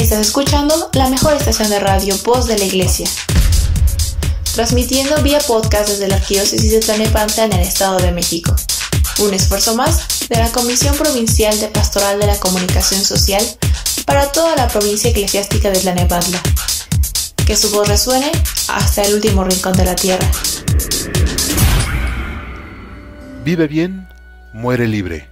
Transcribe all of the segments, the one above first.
Estás escuchando la mejor estación de radio, Voz de la Iglesia, transmitiendo vía podcast desde la Arquidiócesis de Tlalnepantla en el Estado de México. Un esfuerzo más de la Comisión Provincial de Pastoral de la Comunicación Social para toda la provincia eclesiástica de Tlalnepantla. Que su voz resuene hasta el último rincón de la tierra. Vive bien, muere libre.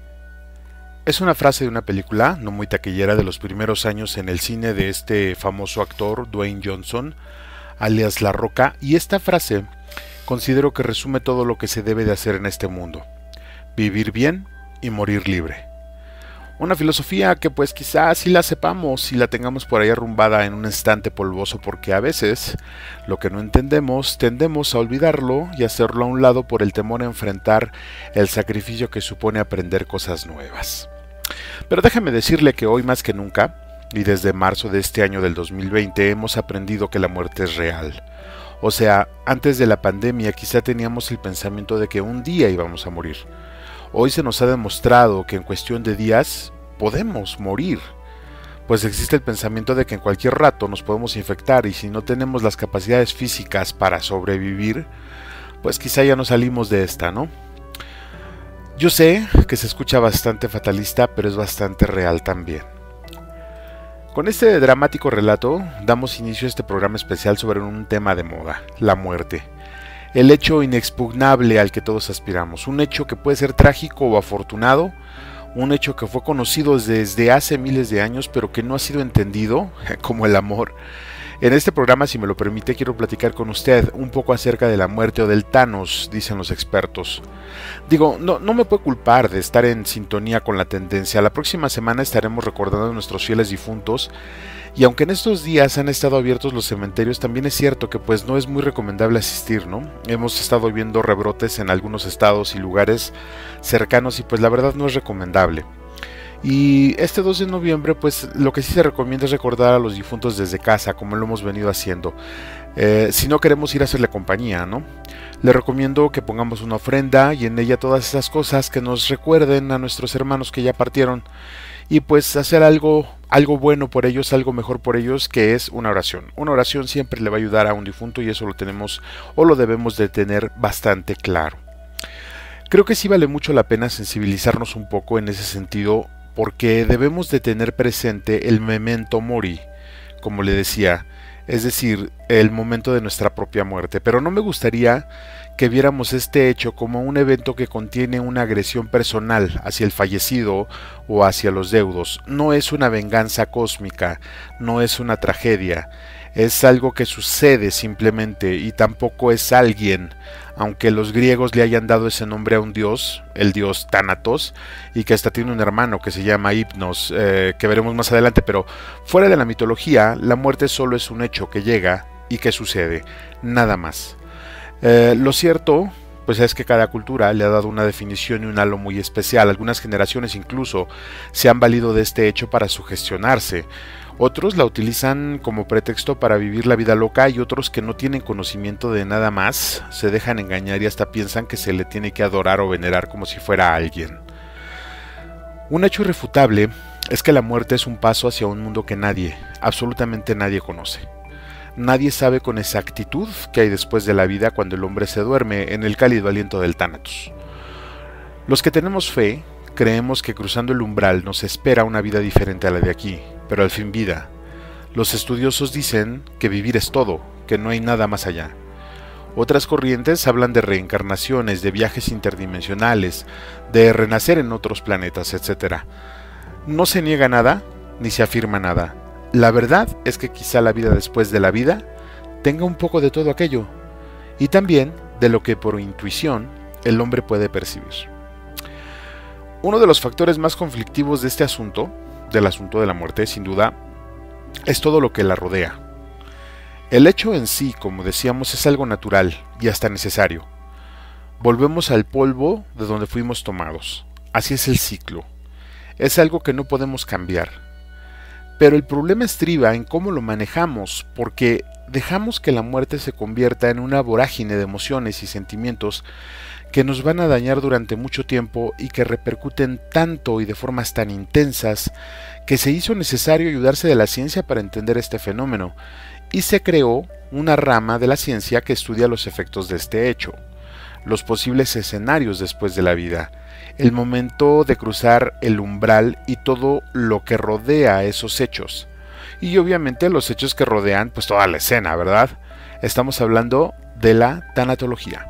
Es una frase de una película no muy taquillera de los primeros años en el cine de este famoso actor Dwayne Johnson, alias La Roca, y esta frase considero que resume todo lo que se debe de hacer en este mundo: vivir bien y morir libre. Una filosofía que pues quizás sí la sepamos y la tengamos por ahí arrumbada en un estante polvoso, porque a veces lo que no entendemos tendemos a olvidarlo y hacerlo a un lado por el temor a enfrentar el sacrificio que supone aprender cosas nuevas. Pero déjeme decirle que hoy más que nunca, y desde marzo de este año del 2020, hemos aprendido que la muerte es real. O sea, antes de la pandemia quizá teníamos el pensamiento de que un día íbamos a morir. Hoy se nos ha demostrado que en cuestión de días podemos morir, pues existe el pensamiento de que en cualquier rato nos podemos infectar y si no tenemos las capacidades físicas para sobrevivir, pues quizá ya no salimos de esta, ¿no? Yo sé que se escucha bastante fatalista, pero es bastante real también. Con este dramático relato damos inicio a este programa especial sobre un tema de moda: la muerte. El hecho inexpugnable al que todos aspiramos, un hecho que puede ser trágico o afortunado, un hecho que fue conocido desde hace miles de años pero que no ha sido entendido, como el amor. En este programa, si me lo permite, quiero platicar con usted un poco acerca de la muerte o del Thanos, dicen los expertos. Digo, no me puedo culpar de estar en sintonía con la tendencia. La próxima semana estaremos recordando a nuestros fieles difuntos, y aunque en estos días han estado abiertos los cementerios, también es cierto que pues no es muy recomendable asistir, ¿no? Hemos estado viendo rebrotes en algunos estados y lugares cercanos y pues la verdad no es recomendable. Y este 2 de noviembre pues lo que sí se recomienda es recordar a los difuntos desde casa, como lo hemos venido haciendo. Si no queremos ir a hacerle compañía, ¿no? Le recomiendo que pongamos una ofrenda y en ella todas esas cosas que nos recuerden a nuestros hermanos que ya partieron, y pues hacer algo bueno por ellos, algo mejor por ellos, que es una oración. Una oración siempre le va a ayudar a un difunto y eso lo tenemos o lo debemos de tener bastante claro. Creo que sí vale mucho la pena sensibilizarnos un poco en ese sentido, porque debemos de tener presente el memento mori, como le decía, es decir, el momento de nuestra propia muerte. Pero no me gustaría que viéramos este hecho como un evento que contiene una agresión personal hacia el fallecido o hacia los deudos. No es una venganza cósmica, no es una tragedia, es algo que sucede simplemente, y tampoco es alguien, aunque los griegos le hayan dado ese nombre a un dios, el dios Tánatos, y que hasta tiene un hermano que se llama Hipnos, que veremos más adelante. Pero fuera de la mitología, la muerte solo es un hecho que llega y que sucede, nada más. Lo cierto pues es que cada cultura le ha dado una definición y un halo muy especial. Algunas generaciones incluso se han valido de este hecho para sugestionarse. Otros la utilizan como pretexto para vivir la vida loca, y otros que no tienen conocimiento de nada más se dejan engañar y hasta piensan que se le tiene que adorar o venerar como si fuera alguien. Un hecho irrefutable es que la muerte es un paso hacia un mundo que nadie, absolutamente nadie conoce. Nadie sabe con exactitud qué hay después de la vida cuando el hombre se duerme en el cálido aliento del Tánatos. Los que tenemos fe creemos que cruzando el umbral nos espera una vida diferente a la de aquí, pero al fin vida. Los estudiosos dicen que vivir es todo, que no hay nada más allá. Otras corrientes hablan de reencarnaciones, de viajes interdimensionales, de renacer en otros planetas, etc. No se niega nada, ni se afirma nada. La verdad es que quizá la vida después de la vida tenga un poco de todo aquello, y también de lo que por intuición el hombre puede percibir. Uno de los factores más conflictivos de este asunto, del asunto de la muerte, sin duda, es todo lo que la rodea. El hecho en sí, como decíamos, es algo natural y hasta necesario. Volvemos al polvo de donde fuimos tomados. Así es el ciclo. Es algo que no podemos cambiar. Pero el problema estriba en cómo lo manejamos, porque dejamos que la muerte se convierta en una vorágine de emociones y sentimientos que nos van a dañar durante mucho tiempo y que repercuten tanto y de formas tan intensas que se hizo necesario ayudarse de la ciencia para entender este fenómeno, y se creó una rama de la ciencia que estudia los efectos de este hecho, los posibles escenarios después de la vida, el momento de cruzar el umbral y todo lo que rodea a esos hechos. Y obviamente los hechos que rodean pues toda la escena, ¿verdad? Estamos hablando de la tanatología.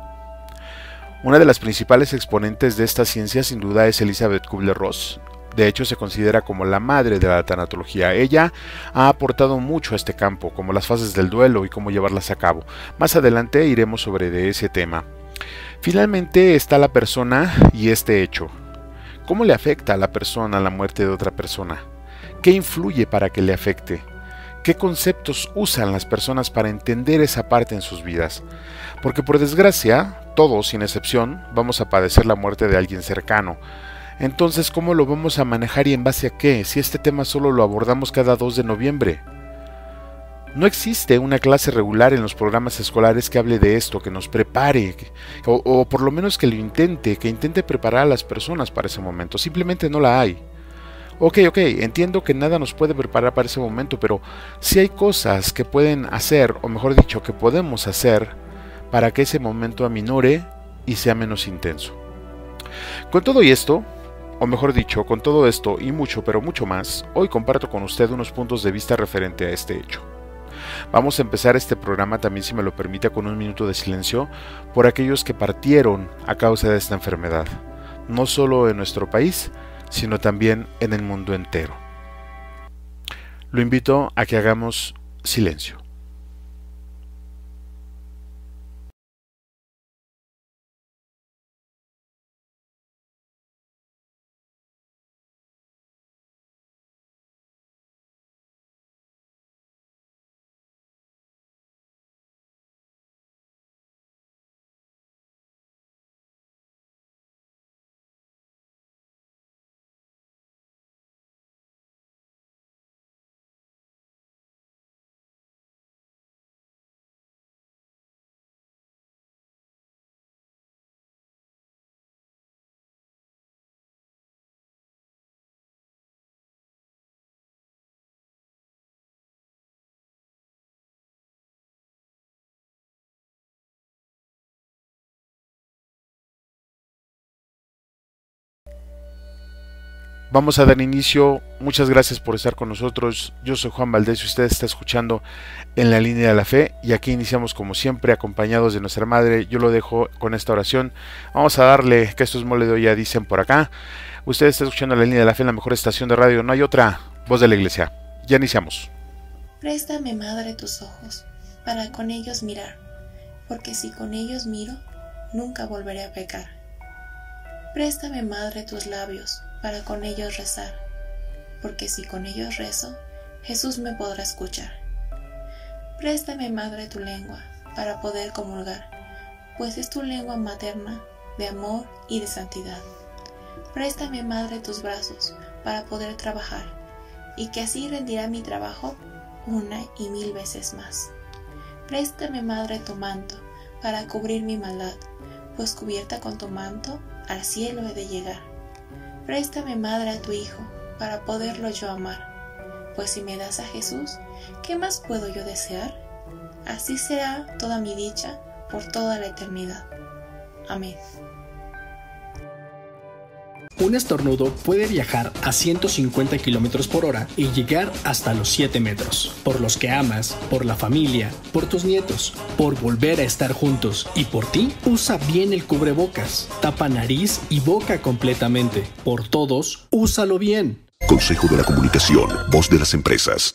Una de las principales exponentes de esta ciencia sin duda es Elizabeth Kubler-Ross. De hecho se considera como la madre de la tanatología. Ella ha aportado mucho a este campo, como las fases del duelo y cómo llevarlas a cabo. Más adelante iremos sobre ese tema. Finalmente está la persona y este hecho. ¿Cómo le afecta a la persona la muerte de otra persona? ¿Qué influye para que le afecte? ¿Qué conceptos usan las personas para entender esa parte en sus vidas? Porque por desgracia, todos, sin excepción, vamos a padecer la muerte de alguien cercano. Entonces, ¿cómo lo vamos a manejar y en base a qué? Si este tema solo lo abordamos cada 2 de noviembre. No existe una clase regular en los programas escolares que hable de esto, que nos prepare, o por lo menos que intente preparar a las personas para ese momento. Simplemente no la hay. Ok, entiendo que nada nos puede preparar para ese momento, pero sí hay cosas que pueden hacer, o mejor dicho, que podemos hacer para que ese momento aminore y sea menos intenso. Con todo esto, o mejor dicho, con todo esto y mucho, pero mucho más, hoy comparto con usted unos puntos de vista referente a este hecho. Vamos a empezar este programa también, si me lo permite, con un minuto de silencio por aquellos que partieron a causa de esta enfermedad, no solo en nuestro país, sino también en el mundo entero. Lo invito a que hagamos silencio. Vamos a dar inicio. Muchas gracias por estar con nosotros. Yo soy Juan Valdés y usted está escuchando En la Línea de la Fe, y aquí iniciamos como siempre acompañados de nuestra madre. Yo lo dejo con esta oración. Vamos a darle, que esto es mole de olla, dicen por acá. Usted está escuchando En la Línea de la Fe, en la mejor estación de radio. No hay otra, voz de la iglesia. Ya iniciamos. Préstame, madre, tus ojos, para con ellos mirar, porque si con ellos miro, nunca volveré a pecar. Préstame, madre, tus labios, para con ellos rezar, porque si con ellos rezo, Jesús me podrá escuchar. Préstame, madre, tu lengua, para poder comulgar, pues es tu lengua materna de amor y de santidad. Préstame, madre, tus brazos, para poder trabajar, y que así rendirá mi trabajo 1 y 1000 veces más. Préstame, madre, tu manto, para cubrir mi maldad, pues cubierta con tu manto, al cielo he de llegar. Préstame, madre, a tu Hijo, para poderlo yo amar, pues si me das a Jesús, ¿qué más puedo yo desear? Así será toda mi dicha por toda la eternidad. Amén. Un estornudo puede viajar a 150 km/h y llegar hasta los 7 metros. Por los que amas, por la familia, por tus nietos, por volver a estar juntos y por ti, usa bien el cubrebocas. Tapa nariz y boca completamente. Por todos, úsalo bien. Consejo de la Comunicación, voz de las empresas.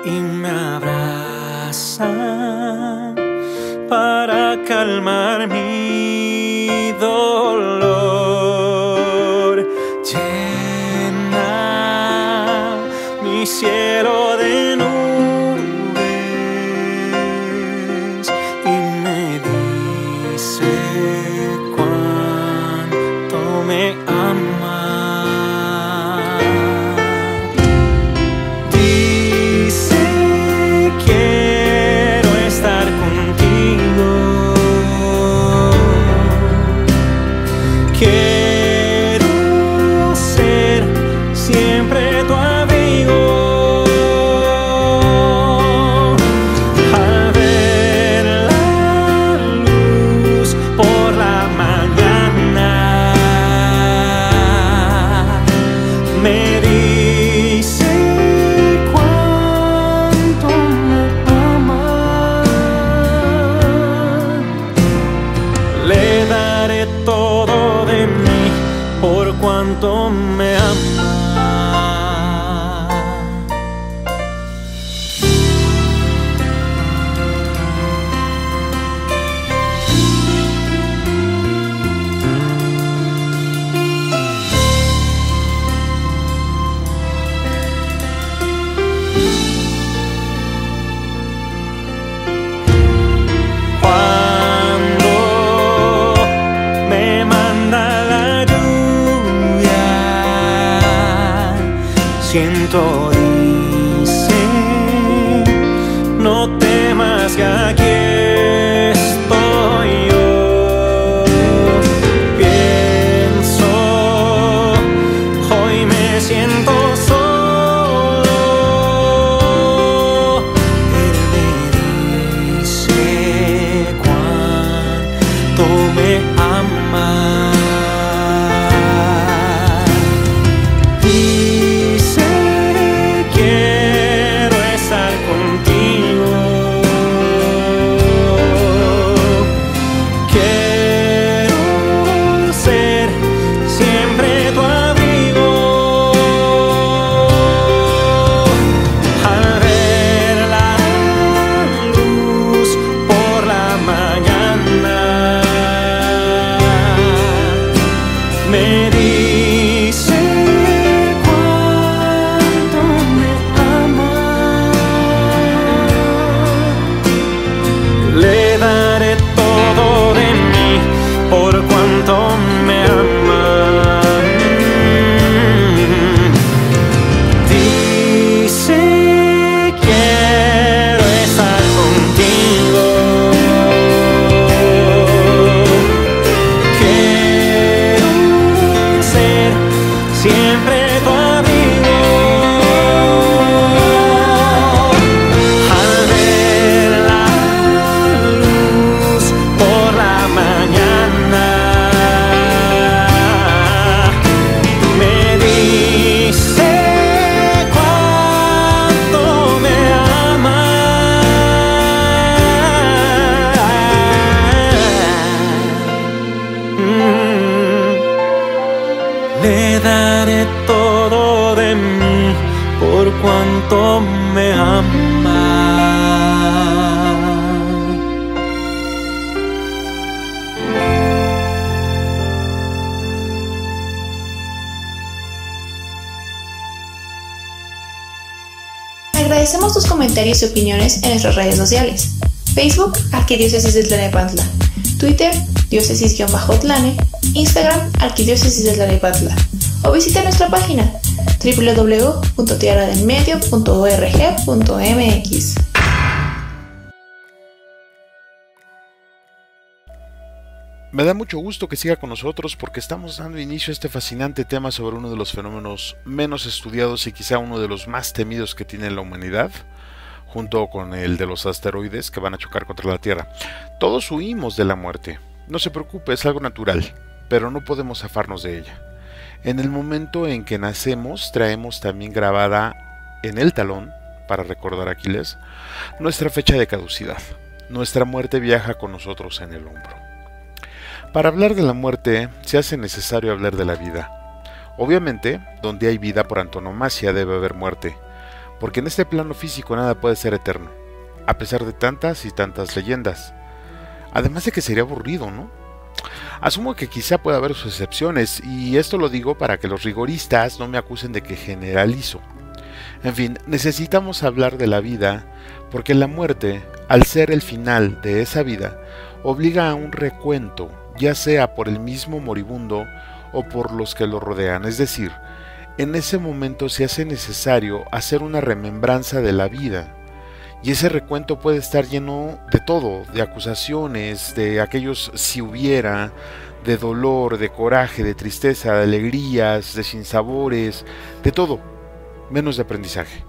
Y me abraza cielo de nubes y me dice cuánto me ama. Dice quiero estar contigo, quiero ser siempre tu amigo. Al ver la luz por la mañana, me dice cuánto me ama. Le daré todo de mí por cuanto me ama. Cuando me manda la lluvia, siento dice no temas que aquí estoy yo. Pienso hoy me siento solo. Él me dice cuánto me ama. Dice quiero estar contigo, quiero ser siempre tu amigo. Al ver la luz por la mañana, me dice cuánto me ama. Le daré todo de mí por cuanto me ama. Dice quiero estar contigo, quiero ser siempre tu amigo. Al ver la luz por la mañana, me dice cuánto me ama. Le daré todo de mí por cuanto me ama. Agradecemos tus comentarios y opiniones en nuestras redes sociales. Facebook, Arquidiócesis de Tlalnepantla. Twitter, diócesis-tlane. Instagram, Arquidiócesis de Tlalnepantla. O visita nuestra página www.tierradelmedio.org.mx. Me da mucho gusto que siga con nosotros porque estamos dando inicio a este fascinante tema sobre uno de los fenómenos menos estudiados y quizá uno de los más temidos que tiene la humanidad, junto con el de los asteroides que van a chocar contra la Tierra. Todos huimos de la muerte. No se preocupe, es algo natural, pero no podemos zafarnos de ella. En el momento en que nacemos, traemos también grabada en el talón, para recordar a Aquiles, nuestra fecha de caducidad. Nuestra muerte viaja con nosotros en el hombro. Para hablar de la muerte, se hace necesario hablar de la vida. Obviamente, donde hay vida por antonomasia debe haber muerte, porque en este plano físico nada puede ser eterno, a pesar de tantas y tantas leyendas. Además de que sería aburrido, ¿no? Asumo que quizá pueda haber sus excepciones, y esto lo digo para que los rigoristas no me acusen de que generalizo. En fin, necesitamos hablar de la vida porque la muerte, al ser el final de esa vida, obliga a un recuento, ya sea por el mismo moribundo o por los que lo rodean. Es decir, en ese momento se hace necesario hacer una remembranza de la vida. Y ese recuento puede estar lleno de todo, de acusaciones, de aquellos si hubiera, de dolor, de coraje, de tristeza, de alegrías, de sinsabores, de todo, menos de aprendizaje.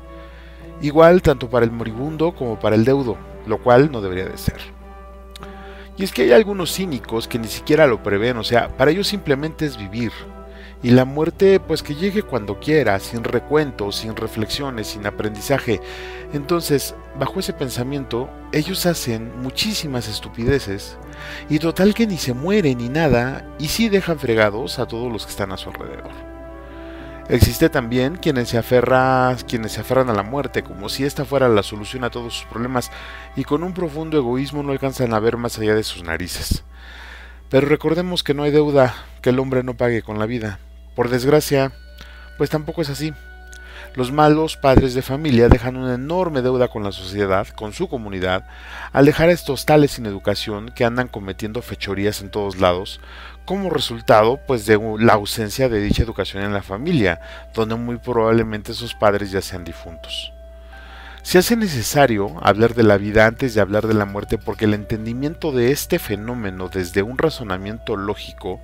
Igual tanto para el moribundo como para el deudo, lo cual no debería de ser. Y es que hay algunos cínicos que ni siquiera lo prevén, o sea, para ellos simplemente es vivir. Y la muerte, pues que llegue cuando quiera, sin recuentos, sin reflexiones, sin aprendizaje. Entonces, bajo ese pensamiento, ellos hacen muchísimas estupideces, y total que ni se mueren ni nada, y sí dejan fregados a todos los que están a su alrededor. Existe también quienes se aferran a la muerte, como si esta fuera la solución a todos sus problemas, y con un profundo egoísmo no alcanzan a ver más allá de sus narices. Pero recordemos que no hay deuda que el hombre no pague con la vida. Por desgracia, pues tampoco es así. Los malos padres de familia dejan una enorme deuda con la sociedad, con su comunidad, al dejar a estos tales sin educación que andan cometiendo fechorías en todos lados, como resultado pues de la ausencia de dicha educación en la familia, donde muy probablemente sus padres ya sean difuntos. Se hace necesario hablar de la vida antes de hablar de la muerte porque el entendimiento de este fenómeno desde un razonamiento lógico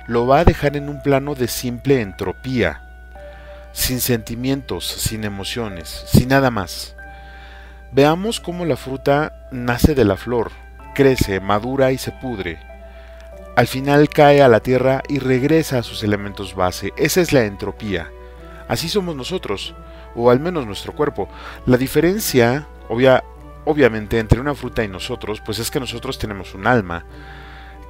lo va a dejar en un plano de simple entropía, sin sentimientos, sin emociones, sin nada más. Veamos cómo la fruta nace de la flor, crece, madura y se pudre. Al final cae a la tierra y regresa a sus elementos base. Esa es la entropía. Así somos nosotros, o al menos nuestro cuerpo. La diferencia, obviamente, entre una fruta y nosotros, pues es que nosotros tenemos un alma,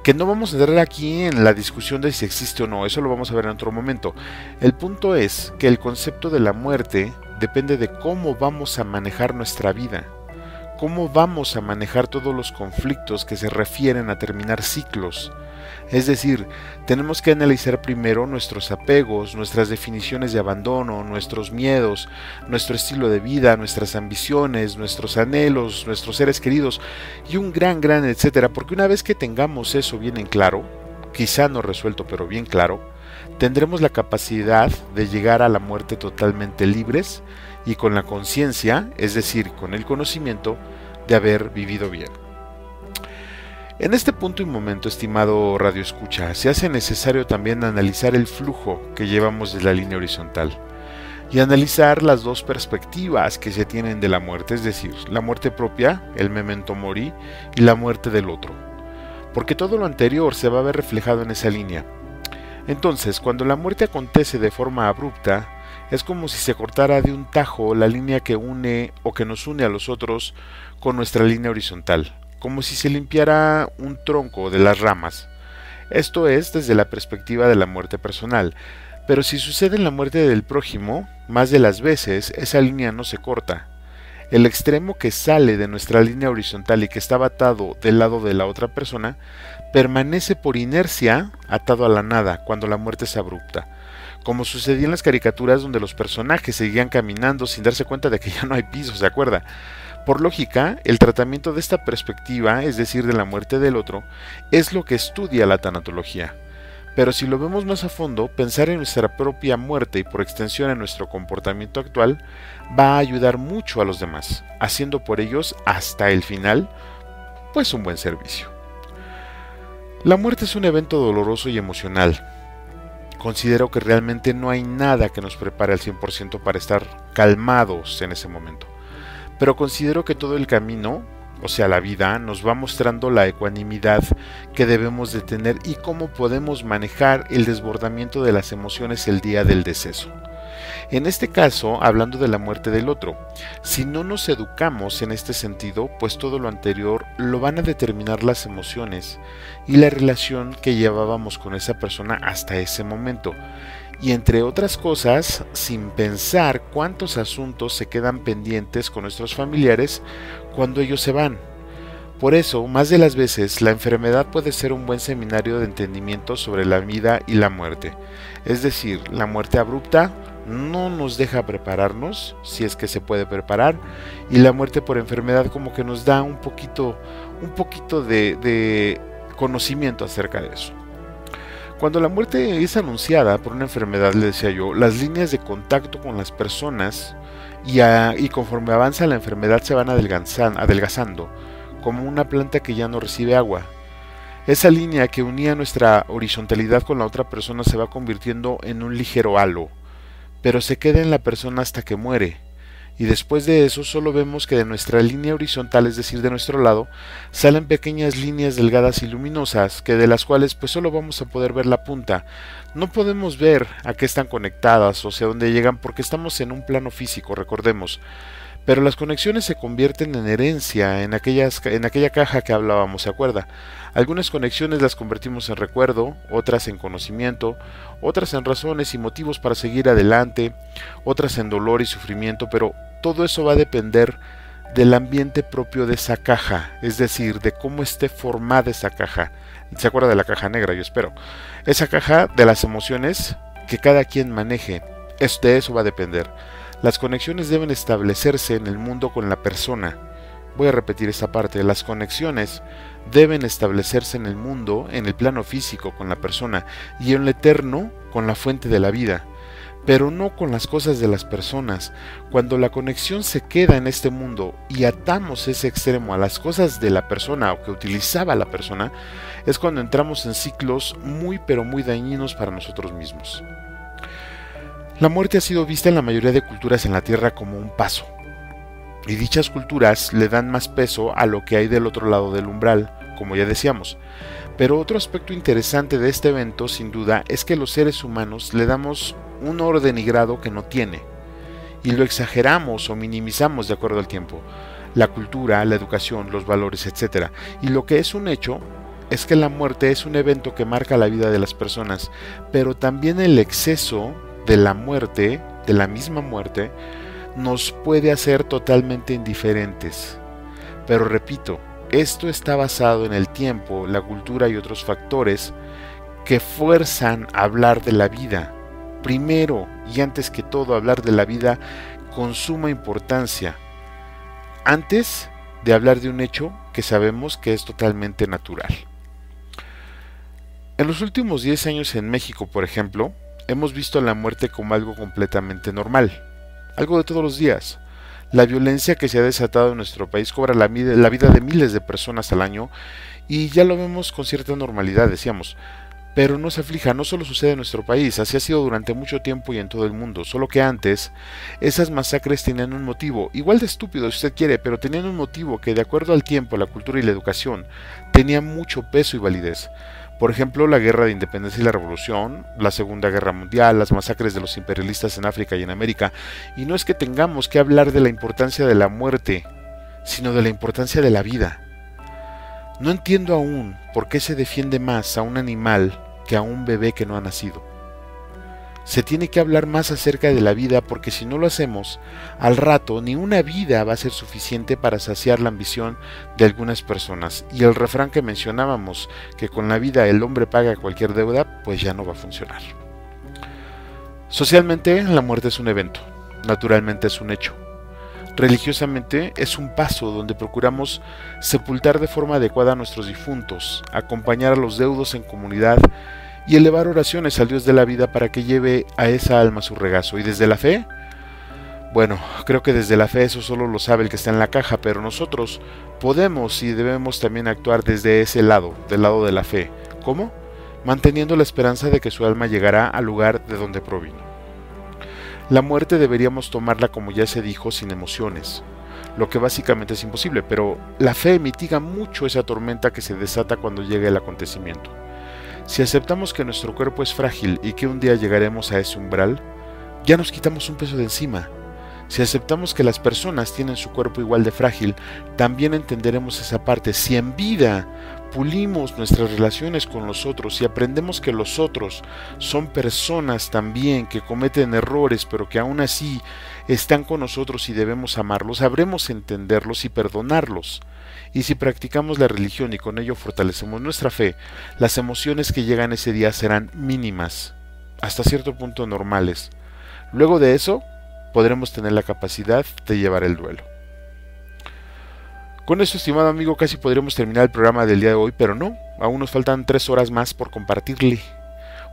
que no vamos a entrar aquí en la discusión de si existe o no, eso lo vamos a ver en otro momento. El punto es que el concepto de la muerte depende de cómo vamos a manejar nuestra vida, cómo vamos a manejar todos los conflictos que se refieren a terminar ciclos. Es decir, tenemos que analizar primero nuestros apegos, nuestras definiciones de abandono, nuestros miedos, nuestro estilo de vida, nuestras ambiciones, nuestros anhelos, nuestros seres queridos y un gran etcétera, porque una vez que tengamos eso bien en claro, quizá no resuelto pero bien claro, tendremos la capacidad de llegar a la muerte totalmente libres y con la conciencia, es decir, con el conocimiento de haber vivido bien. En este punto y momento, estimado radioescucha, se hace necesario también analizar el flujo que llevamos de la línea horizontal y analizar las dos perspectivas que se tienen de la muerte, es decir, la muerte propia, el memento mori, y la muerte del otro, porque todo lo anterior se va a ver reflejado en esa línea. Entonces, cuando la muerte acontece de forma abrupta, es como si se cortara de un tajo la línea que une o que nos une a los otros con nuestra línea horizontal, como si se limpiara un tronco de las ramas. Esto es desde la perspectiva de la muerte personal, pero si sucede en la muerte del prójimo, más de las veces esa línea no se corta. El extremo que sale de nuestra línea horizontal y que estaba atado del lado de la otra persona, permanece por inercia atado a la nada cuando la muerte es abrupta, como sucedía en las caricaturas donde los personajes seguían caminando sin darse cuenta de que ya no hay piso, ¿se acuerda? Por lógica, el tratamiento de esta perspectiva, es decir, de la muerte del otro, es lo que estudia la tanatología. Pero si lo vemos más a fondo, pensar en nuestra propia muerte y por extensión en nuestro comportamiento actual va a ayudar mucho a los demás, haciendo por ellos hasta el final, pues un buen servicio. La muerte es un evento doloroso y emocional. Considero que realmente no hay nada que nos prepare al 100% para estar calmados en ese momento. Pero considero que todo el camino, o sea la vida, nos va mostrando la ecuanimidad que debemos de tener y cómo podemos manejar el desbordamiento de las emociones el día del deceso. En este caso, hablando de la muerte del otro, si no nos educamos en este sentido, pues todo lo anterior lo van a determinar las emociones y la relación que llevábamos con esa persona hasta ese momento. Y entre otras cosas, sin pensar cuántos asuntos se quedan pendientes con nuestros familiares cuando ellos se van. Por eso, más de las veces, la enfermedad puede ser un buen seminario de entendimiento sobre la vida y la muerte, es decir, la muerte abrupta no nos deja prepararnos, si es que se puede preparar, y la muerte por enfermedad como que nos da un poquito de conocimiento acerca de eso. Cuando la muerte es anunciada por una enfermedad, le decía yo, las líneas de contacto con las personas y conforme avanza la enfermedad se van adelgazando, como una planta que ya no recibe agua. Esa línea que unía nuestra horizontalidad con la otra persona se va convirtiendo en un ligero halo, pero se queda en la persona hasta que muere. Y después de eso solo vemos que de nuestra línea horizontal, es decir, de nuestro lado, salen pequeñas líneas delgadas y luminosas, que de las cuales pues solo vamos a poder ver la punta. No podemos ver a qué están conectadas o hacia dónde llegan porque estamos en un plano físico, recordemos. Pero las conexiones se convierten en herencia en aquella caja que hablábamos, ¿se acuerda? Algunas conexiones las convertimos en recuerdo, otras en conocimiento, otras en razones y motivos para seguir adelante, otras en dolor y sufrimiento, pero todo eso va a depender del ambiente propio de esa caja, es decir, de cómo esté formada esa caja. ¿Se acuerda de la caja negra? Yo espero. Esa caja de las emociones que cada quien maneje, de eso va a depender. Las conexiones deben establecerse en el mundo con la persona. Voy a repetir esta parte. Las conexiones deben establecerse en el mundo, en el plano físico con la persona y en lo eterno con la fuente de la vida, pero no con las cosas de las personas. Cuando la conexión se queda en este mundo y atamos ese extremo a las cosas de la persona o que utilizaba la persona, es cuando entramos en ciclos muy pero muy dañinos para nosotros mismos. La muerte ha sido vista en la mayoría de culturas en la Tierra como un paso, y dichas culturas le dan más peso a lo que hay del otro lado del umbral, como ya decíamos. Pero otro aspecto interesante de este evento, sin duda, es que los seres humanos le damos un orden y grado que no tiene, y lo exageramos o minimizamos de acuerdo al tiempo, la cultura, la educación, los valores, etc. Y lo que es un hecho es que la muerte es un evento que marca la vida de las personas, pero también el exceso de la muerte, de la misma muerte, nos puede hacer totalmente indiferentes. Pero repito, esto está basado en el tiempo, la cultura y otros factores que fuerzan a hablar de la vida. Primero y antes que todo, hablar de la vida con suma importancia, antes de hablar de un hecho que sabemos que es totalmente natural. En los últimos 10 años en México, por ejemplo, hemos visto la muerte como algo completamente normal, algo de todos los días. La violencia que se ha desatado en nuestro país cobra la vida de miles de personas al año y ya lo vemos con cierta normalidad, decíamos. Pero no se aflija, no solo sucede en nuestro país, así ha sido durante mucho tiempo y en todo el mundo, solo que antes esas masacres tenían un motivo, igual de estúpido si usted quiere, pero tenían un motivo que de acuerdo al tiempo, la cultura y la educación tenía mucho peso y validez. Por ejemplo, la Guerra de Independencia y la Revolución, la Segunda Guerra Mundial, las masacres de los imperialistas en África y en América. Y no es que tengamos que hablar de la importancia de la muerte, sino de la importancia de la vida. No entiendo aún por qué se defiende más a un animal que a un bebé que no ha nacido. Se tiene que hablar más acerca de la vida porque si no lo hacemos, al rato ni una vida va a ser suficiente para saciar la ambición de algunas personas. Y el refrán que mencionábamos, que con la vida el hombre paga cualquier deuda, pues ya no va a funcionar. Socialmente, la muerte es un evento, naturalmente es un hecho. Religiosamente es un paso donde procuramos sepultar de forma adecuada a nuestros difuntos, acompañar a los deudos en comunidad y elevar oraciones al Dios de la vida para que lleve a esa alma su regazo. ¿Y desde la fe? Bueno, creo que desde la fe eso solo lo sabe el que está en la caja, pero nosotros podemos y debemos también actuar desde ese lado, del lado de la fe. ¿Cómo? Manteniendo la esperanza de que su alma llegará al lugar de donde provino. La muerte deberíamos tomarla, como ya se dijo, sin emociones, lo que básicamente es imposible, pero la fe mitiga mucho esa tormenta que se desata cuando llega el acontecimiento. Si aceptamos que nuestro cuerpo es frágil y que un día llegaremos a ese umbral, ya nos quitamos un peso de encima. Si aceptamos que las personas tienen su cuerpo igual de frágil, también entenderemos esa parte. Si en vida pulimos nuestras relaciones con los otros y aprendemos que los otros son personas también que cometen errores, pero que aún así están con nosotros y debemos amarlos, sabremos entenderlos y perdonarlos. Y si practicamos la religión y con ello fortalecemos nuestra fe, las emociones que llegan ese día serán mínimas, hasta cierto punto normales. Luego de eso, podremos tener la capacidad de llevar el duelo. Con eso, estimado amigo, casi podríamos terminar el programa del día de hoy, pero no, aún nos faltan 3 horas más por compartirle.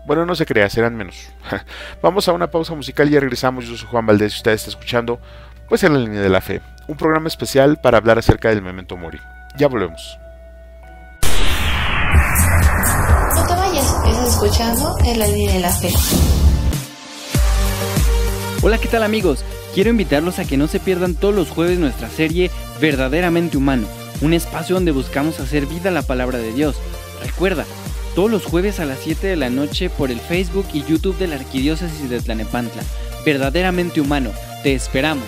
Bueno, no se crea, serán menos. Vamos a una pausa musical y ya regresamos. Yo soy Juan Valdés y usted está escuchando Pues en la Línea de la Fe, un programa especial para hablar acerca del Memento Mori. Ya volvemos. No te vayas, estás escuchando En la Línea de la Fe. Hola, ¿qué tal amigos? Quiero invitarlos a que no se pierdan todos los jueves nuestra serie Verdaderamente Humano, un espacio donde buscamos hacer vida a la palabra de Dios. Recuerda, todos los jueves a las 7 de la noche por el Facebook y YouTube de la Arquidiócesis de Tlalnepantla. Verdaderamente Humano, te esperamos.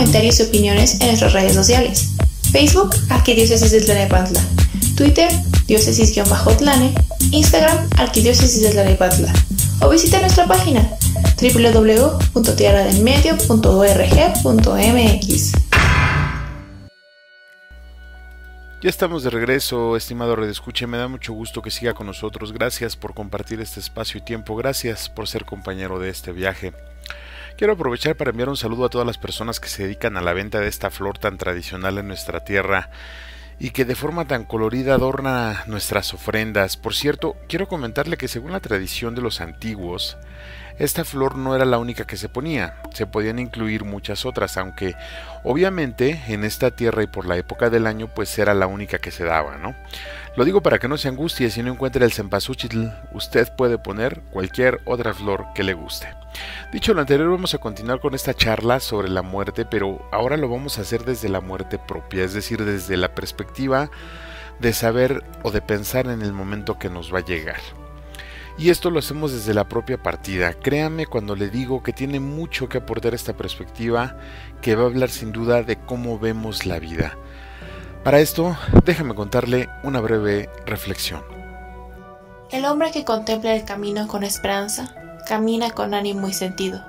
comentarios y opiniones en nuestras redes sociales. Facebook, Arquidiócesis de Tlalnepantla. Twitter, diócesis-tlane. Instagram, Arquidiócesis de Tlalnepantla. O visita nuestra página www.tierradelmedio.org.mx. Ya estamos de regreso, estimado redescuche, me da mucho gusto que siga con nosotros. Gracias por compartir este espacio y tiempo, gracias por ser compañero de este viaje. Quiero aprovechar para enviar un saludo a todas las personas que se dedican a la venta de esta flor tan tradicional en nuestra tierra y que de forma tan colorida adorna nuestras ofrendas. Por cierto, quiero comentarle que según la tradición de los antiguos, esta flor no era la única que se ponía, se podían incluir muchas otras, aunque obviamente en esta tierra y por la época del año pues era la única que se daba, ¿no? Lo digo para que no se angustie si no encuentra el cempasúchil, usted puede poner cualquier otra flor que le guste. Dicho lo anterior, vamos a continuar con esta charla sobre la muerte, pero ahora lo vamos a hacer desde la muerte propia, es decir, desde la perspectiva de saber o de pensar en el momento que nos va a llegar. Y esto lo hacemos desde la propia partida. Créame cuando le digo que tiene mucho que aportar esta perspectiva, que va a hablar sin duda de cómo vemos la vida. Para esto, déjame contarle una breve reflexión. El hombre que contempla el camino con esperanza, camina con ánimo y sentido.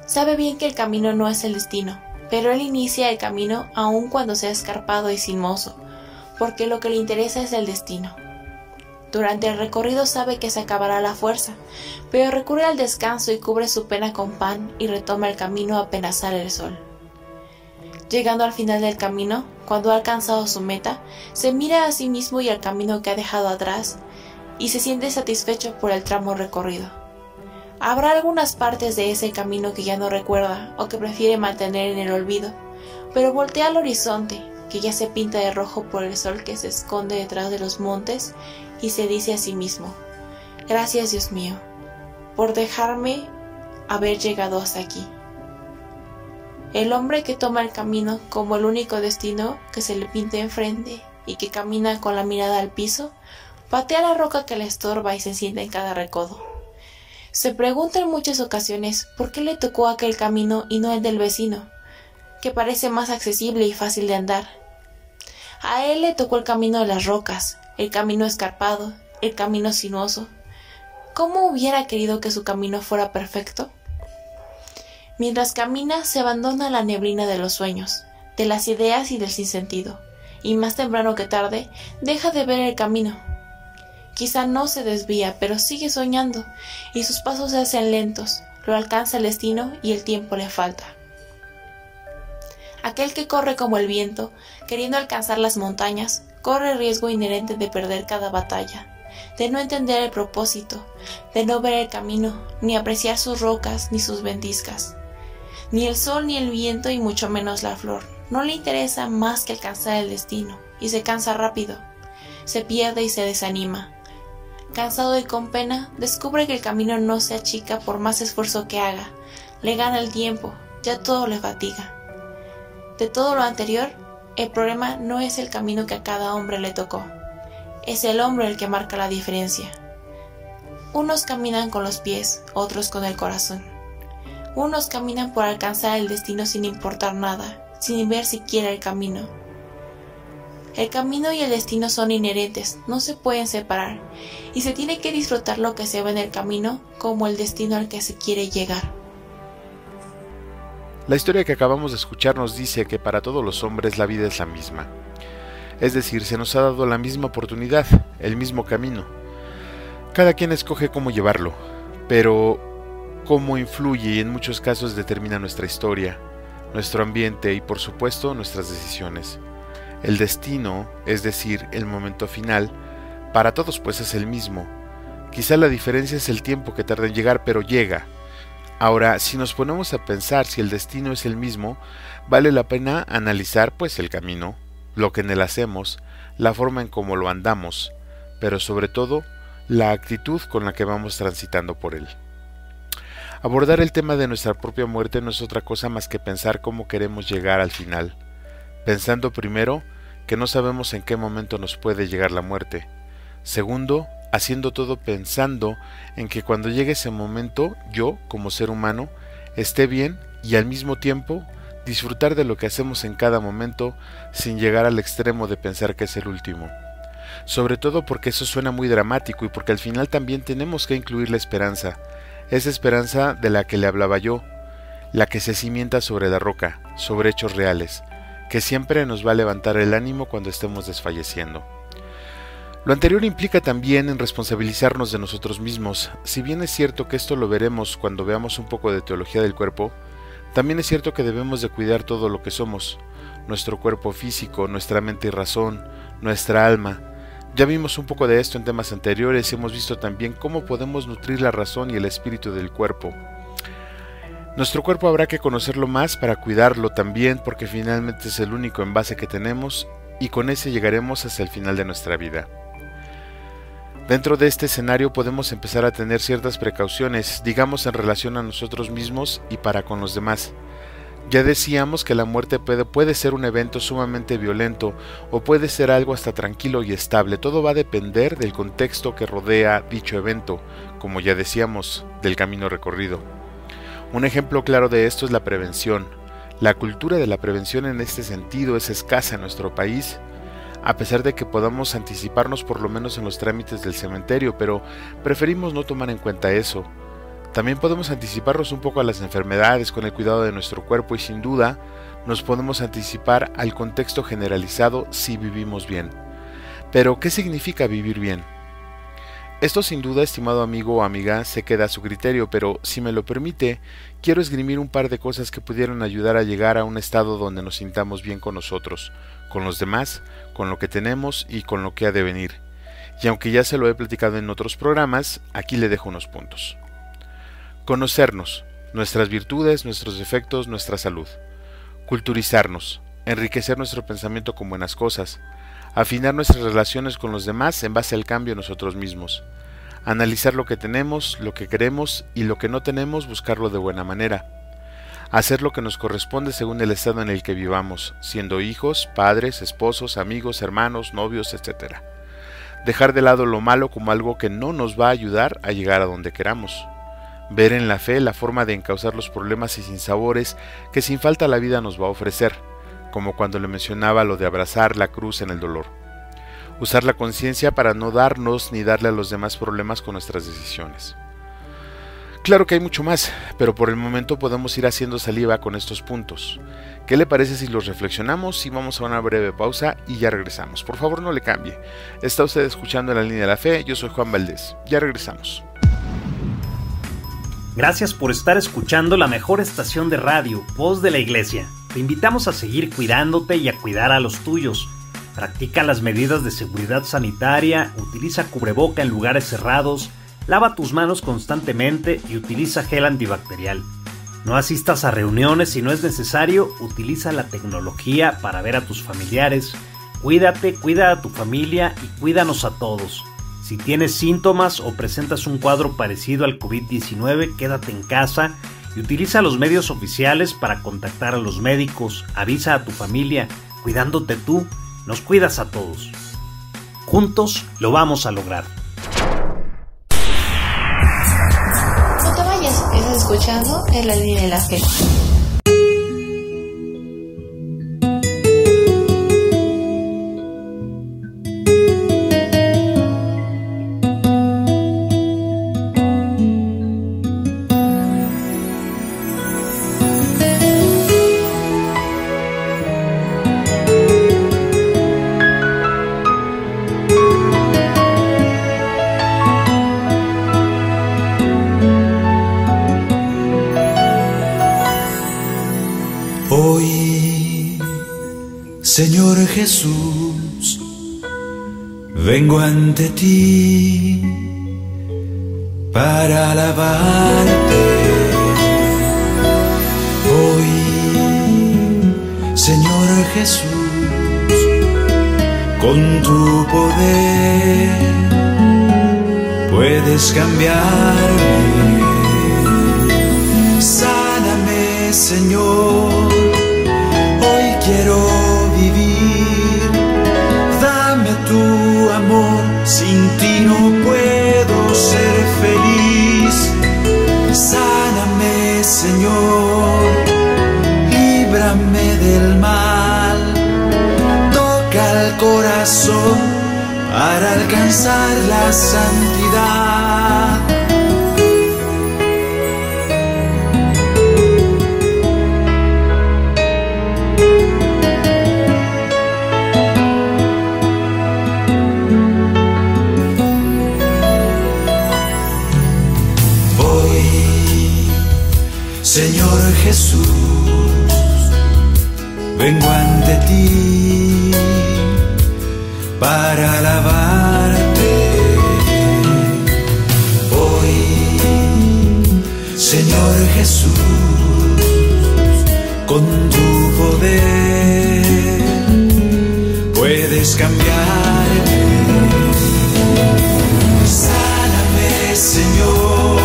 Sabe bien que el camino no es el destino, pero él inicia el camino aun cuando sea escarpado y sinuoso, porque lo que le interesa es el destino. Durante el recorrido sabe que se acabará la fuerza, pero recurre al descanso y cubre su pena con pan y retoma el camino apenas sale el sol. Llegando al final del camino, cuando ha alcanzado su meta, se mira a sí mismo y al camino que ha dejado atrás y se siente satisfecho por el tramo recorrido. Habrá algunas partes de ese camino que ya no recuerda o que prefiere mantener en el olvido, pero voltea al horizonte, que ya se pinta de rojo por el sol que se esconde detrás de los montes, y se dice a sí mismo: gracias, Dios mío, por dejarme haber llegado hasta aquí. El hombre que toma el camino como el único destino que se le pinta enfrente y que camina con la mirada al piso, patea la roca que le estorba y se sienta en cada recodo. Se pregunta en muchas ocasiones por qué le tocó aquel camino y no el del vecino, que parece más accesible y fácil de andar. A él le tocó el camino de las rocas, el camino escarpado, el camino sinuoso. ¿Cómo hubiera querido que su camino fuera perfecto? Mientras camina, se abandona la neblina de los sueños, de las ideas y del sinsentido, y más temprano que tarde, deja de ver el camino. Quizá no se desvía, pero sigue soñando, y sus pasos se hacen lentos, lo alcanza el destino y el tiempo le falta. Aquel que corre como el viento, queriendo alcanzar las montañas, corre el riesgo inherente de perder cada batalla, de no entender el propósito, de no ver el camino, ni apreciar sus rocas ni sus ventiscas. Ni el sol ni el viento y mucho menos la flor no le interesa más que alcanzar el destino, y se cansa rápido, se pierde y se desanima. Cansado y con pena, descubre que el camino no se achica por más esfuerzo que haga, le gana el tiempo, ya todo le fatiga. De todo lo anterior, el problema no es el camino que a cada hombre le tocó, es el hombre el que marca la diferencia. Unos caminan con los pies, otros con el corazón. Unos caminan por alcanzar el destino sin importar nada, sin ver siquiera el camino. El camino y el destino son inherentes, no se pueden separar, y se tiene que disfrutar lo que se ve en el camino como el destino al que se quiere llegar. La historia que acabamos de escuchar nos dice que para todos los hombres la vida es la misma. Es decir, se nos ha dado la misma oportunidad, el mismo camino. Cada quien escoge cómo llevarlo, pero cómo influye y en muchos casos determina nuestra historia, nuestro ambiente y por supuesto nuestras decisiones. El destino, es decir, el momento final, para todos pues es el mismo. Quizá la diferencia es el tiempo que tarda en llegar, pero llega. Ahora, si nos ponemos a pensar si el destino es el mismo, vale la pena analizar pues el camino, lo que en él hacemos, la forma en cómo lo andamos, pero sobre todo, la actitud con la que vamos transitando por él. Abordar el tema de nuestra propia muerte no es otra cosa más que pensar cómo queremos llegar al final, pensando primero que no sabemos en qué momento nos puede llegar la muerte, segundo, haciendo todo pensando en que cuando llegue ese momento, yo, como ser humano, esté bien y al mismo tiempo disfrutar de lo que hacemos en cada momento sin llegar al extremo de pensar que es el último. Sobre todo porque eso suena muy dramático y porque al final también tenemos que incluir la esperanza, esa esperanza de la que le hablaba yo, la que se cimienta sobre la roca, sobre hechos reales, que siempre nos va a levantar el ánimo cuando estemos desfalleciendo. Lo anterior implica también en responsabilizarnos de nosotros mismos. Si bien es cierto que esto lo veremos cuando veamos un poco de teología del cuerpo, también es cierto que debemos de cuidar todo lo que somos, nuestro cuerpo físico, nuestra mente y razón, nuestra alma. Ya vimos un poco de esto en temas anteriores y hemos visto también cómo podemos nutrir la razón y el espíritu del cuerpo. Nuestro cuerpo habrá que conocerlo más para cuidarlo también, porque finalmente es el único envase que tenemos y con ese llegaremos hasta el final de nuestra vida. Dentro de este escenario podemos empezar a tener ciertas precauciones, digamos en relación a nosotros mismos y para con los demás. Ya decíamos que la muerte puede ser un evento sumamente violento o puede ser algo hasta tranquilo y estable. Todo va a depender del contexto que rodea dicho evento, como ya decíamos, del camino recorrido. Un ejemplo claro de esto es la prevención. La cultura de la prevención en este sentido es escasa en nuestro país, a pesar de que podamos anticiparnos por lo menos en los trámites del cementerio, pero preferimos no tomar en cuenta eso. También podemos anticiparnos un poco a las enfermedades con el cuidado de nuestro cuerpo y sin duda nos podemos anticipar al contexto generalizado si vivimos bien. Pero, ¿qué significa vivir bien? Esto sin duda, estimado amigo o amiga, se queda a su criterio, pero si me lo permite, quiero esgrimir un par de cosas que pudieran ayudar a llegar a un estado donde nos sintamos bien con nosotros, con los demás, con lo que tenemos y con lo que ha de venir. Y aunque ya se lo he platicado en otros programas, aquí le dejo unos puntos. Conocernos, nuestras virtudes, nuestros defectos, nuestra salud. Culturizarnos, enriquecer nuestro pensamiento con buenas cosas. Afinar nuestras relaciones con los demás en base al cambio nosotros mismos. Analizar lo que tenemos, lo que queremos y lo que no tenemos, buscarlo de buena manera. Hacer lo que nos corresponde según el estado en el que vivamos, siendo hijos, padres, esposos, amigos, hermanos, novios, etc. Dejar de lado lo malo como algo que no nos va a ayudar a llegar a donde queramos. Ver en la fe la forma de encauzar los problemas y sinsabores que sin falta la vida nos va a ofrecer, como cuando le mencionaba lo de abrazar la cruz en el dolor. Usar la conciencia para no darnos ni darle a los demás problemas con nuestras decisiones. Claro que hay mucho más, pero por el momento podemos ir haciendo saliva con estos puntos. ¿Qué le parece si los reflexionamos y vamos a una breve pausa y ya regresamos? Por favor, no le cambie. Está usted escuchando En la Línea de la Fe, yo soy Juan Valdés. Ya regresamos. Gracias por estar escuchando la mejor estación de radio, Voz de la Iglesia. Te invitamos a seguir cuidándote y a cuidar a los tuyos. Practica las medidas de seguridad sanitaria, utiliza cubreboca en lugares cerrados, lava tus manos constantemente y utiliza gel antibacterial. No asistas a reuniones si no es necesario, utiliza la tecnología para ver a tus familiares. Cuídate, cuida a tu familia y cuídanos a todos. Si tienes síntomas o presentas un cuadro parecido al COVID-19, quédate en casa y utiliza los medios oficiales para contactar a los médicos. Avisa a tu familia, cuidándote tú, nos cuidas a todos. Juntos lo vamos a lograr. No te vayas, estás escuchando En la Línea de la Fe. Señor Jesús, vengo ante ti para alabarte. Hoy, Señor Jesús, con tu poder puedes cambiarme. Sáname, Señor, hoy quiero vivir, dame tu amor, sin ti no puedo ser feliz. Sáname, Señor, líbrame del mal, toca el corazón para alcanzar la santidad. Señor Jesús, vengo ante ti para alabarte. Hoy, Señor Jesús, con tu poder puedes cambiarme. Sáname, Señor,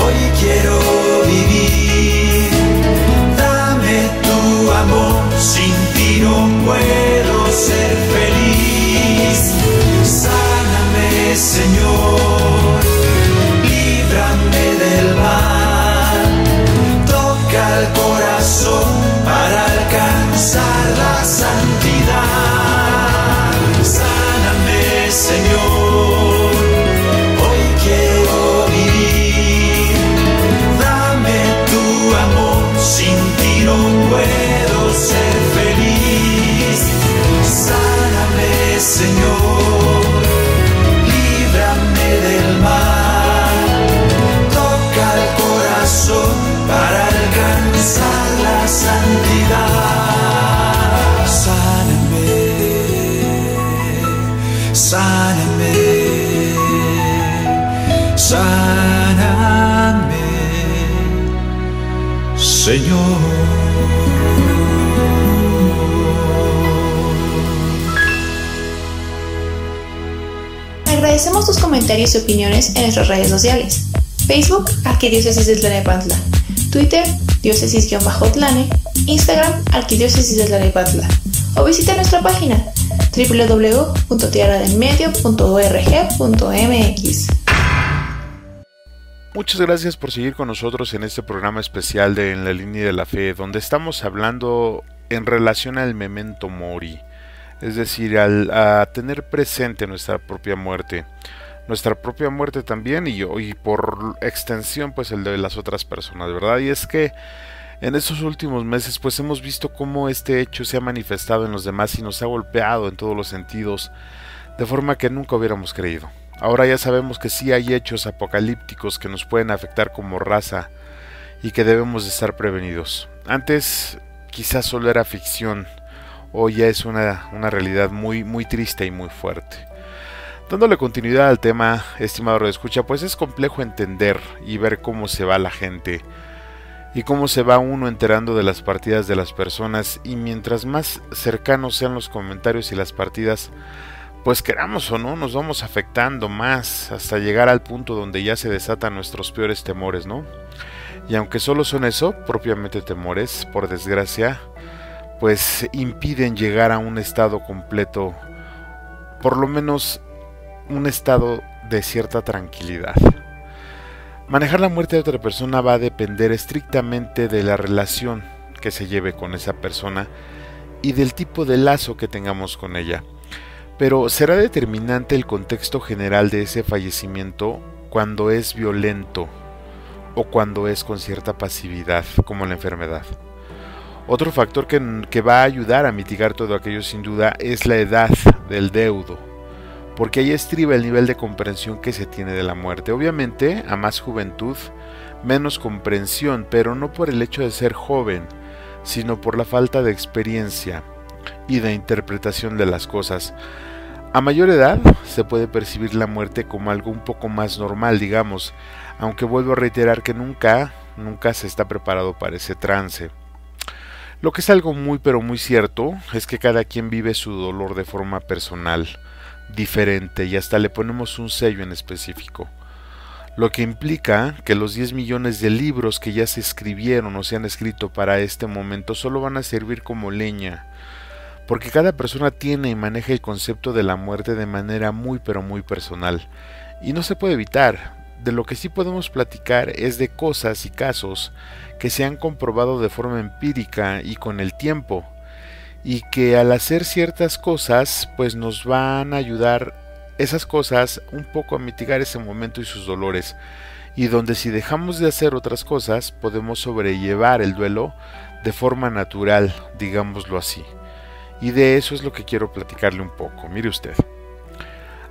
hoy quiero vivir. Dame tu amor, sin ti no puedo ser feliz. Sáname, Señor, líbrame del mal. Toca el corazón para alcanzar la santidad. Sáname, Señor, hoy quiero vivir. Dame tu amor, sin ti no puedo ser feliz. Sáname, Señor, líbrame del mal. Toca el corazón para alcanzar la santidad. Sáname, sáname, sáname, Señor. Agradecemos tus comentarios y opiniones en nuestras redes sociales. Facebook, Arquidiócesis de Tlalnepantla. Twitter, diócesis-tlane. Instagram, Arquidiócesis de Tlalnepantla. O visita nuestra página www.tierradelmedio.org.mx. Muchas gracias por seguir con nosotros en este programa especial de En la Línea de la Fe, donde estamos hablando en relación al memento mori, es decir, a tener presente nuestra propia muerte también y por extensión pues el de las otras personas, ¿verdad? Y es que en estos últimos meses pues hemos visto cómo este hecho se ha manifestado en los demás y nos ha golpeado en todos los sentidos, de forma que nunca hubiéramos creído. Ahora ya sabemos que sí hay hechos apocalípticos que nos pueden afectar como raza y que debemos de estar prevenidos. Antes quizás solo era ficción, hoy ya es una realidad muy, muy triste y muy fuerte. Dándole continuidad al tema, estimado radioescucha, pues es complejo entender y ver cómo se va la gente y cómo se va uno enterando de las partidas de las personas, y mientras más cercanos sean los comentarios y las partidas, pues queramos o no, nos vamos afectando más hasta llegar al punto donde ya se desatan nuestros peores temores, ¿no? Y aunque solo son eso, propiamente temores, por desgracia, pues impiden llegar a un estado completo, por lo menos un estado de cierta tranquilidad. Manejar la muerte de otra persona va a depender estrictamente de la relación que se lleve con esa persona y del tipo de lazo que tengamos con ella. Pero será determinante el contexto general de ese fallecimiento cuando es violento o cuando es con cierta pasividad, como la enfermedad. Otro factor que va a ayudar a mitigar todo aquello sin duda es la edad del deudo, porque ahí estriba el nivel de comprensión que se tiene de la muerte. Obviamente, a más juventud, menos comprensión, pero no por el hecho de ser joven, sino por la falta de experiencia y de interpretación de las cosas. A mayor edad, se puede percibir la muerte como algo un poco más normal, digamos, aunque vuelvo a reiterar que nunca se está preparado para ese trance. Lo que es algo muy pero muy cierto es que cada quien vive su dolor de forma personal, diferente, y hasta le ponemos un sello en específico, lo que implica que los 10 millones de libros que ya se escribieron o se han escrito para este momento solo van a servir como leña, porque cada persona tiene y maneja el concepto de la muerte de manera muy pero muy personal, y no se puede evitar. De lo que sí podemos platicar es de cosas y casos que se han comprobado de forma empírica y con el tiempo, y que al hacer ciertas cosas pues nos van a ayudar esas cosas un poco a mitigar ese momento y sus dolores, y donde si dejamos de hacer otras cosas podemos sobrellevar el duelo de forma natural, digámoslo así. Y de eso es lo que quiero platicarle un poco. Mire usted,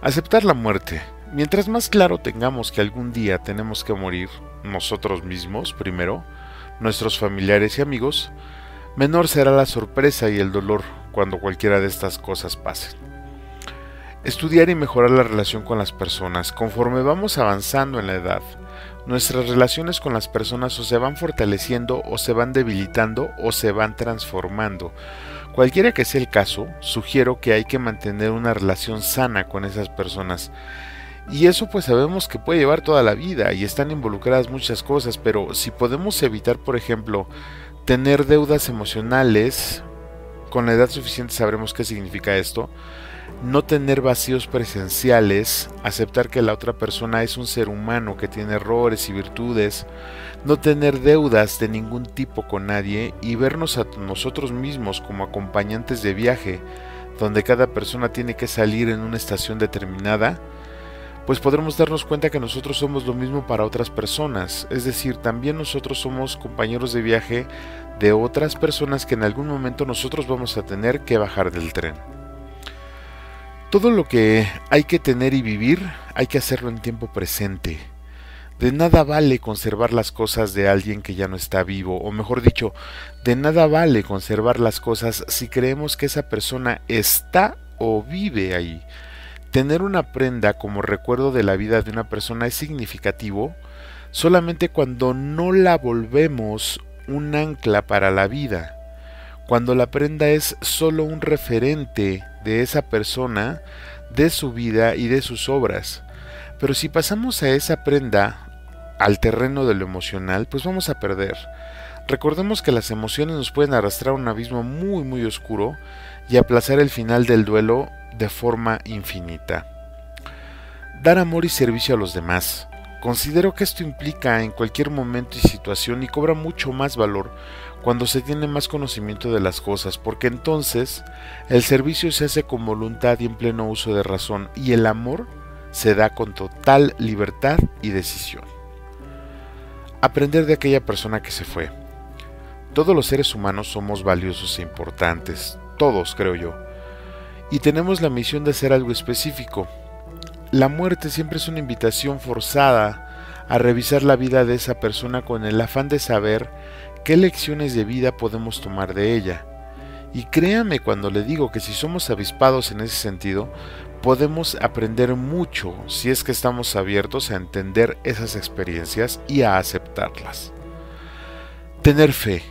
aceptar la muerte. Mientras más claro tengamos que algún día tenemos que morir, nosotros mismos primero, nuestros familiares y amigos, menor será la sorpresa y el dolor cuando cualquiera de estas cosas pasen. Estudiar y mejorar la relación con las personas. Conforme vamos avanzando en la edad, nuestras relaciones con las personas o se van fortaleciendo o se van debilitando o se van transformando. Cualquiera que sea el caso, sugiero que hay que mantener una relación sana con esas personas. Y eso pues sabemos que puede llevar toda la vida y están involucradas muchas cosas, pero si podemos evitar, por ejemplo, tener deudas emocionales, con la edad suficiente sabremos qué significa esto, no tener vacíos presenciales, aceptar que la otra persona es un ser humano que tiene errores y virtudes, no tener deudas de ningún tipo con nadie y vernos a nosotros mismos como acompañantes de viaje, donde cada persona tiene que salir en una estación determinada, pues podremos darnos cuenta que nosotros somos lo mismo para otras personas, es decir, también nosotros somos compañeros de viaje de otras personas que en algún momento nosotros vamos a tener que bajar del tren. Todo lo que hay que tener y vivir, hay que hacerlo en tiempo presente. De nada vale conservar las cosas de alguien que ya no está vivo, o mejor dicho, de nada vale conservar las cosas si creemos que esa persona está o vive ahí. Tener una prenda como recuerdo de la vida de una persona es significativo solamente cuando no la volvemos un ancla para la vida. Cuando la prenda es solo un referente de esa persona, de su vida y de sus obras. Pero si pasamos a esa prenda al terreno de lo emocional, pues vamos a perder. Recordemos que las emociones nos pueden arrastrar a un abismo muy muy oscuro y aplazar el final del duelo de forma infinita. Dar amor y servicio a los demás. Considero que esto implica en cualquier momento y situación y cobra mucho más valor cuando se tiene más conocimiento de las cosas, porque entonces el servicio se hace con voluntad y en pleno uso de razón, y el amor se da con total libertad y decisión. Aprender de aquella persona que se fue. Todos los seres humanos somos valiosos e importantes, todos creo yo, y tenemos la misión de hacer algo específico. La muerte siempre es una invitación forzada a revisar la vida de esa persona con el afán de saber qué lecciones de vida podemos tomar de ella. Y créame cuando le digo que si somos avispados en ese sentido, podemos aprender mucho si es que estamos abiertos a entender esas experiencias y a aceptarlas. Tener fe.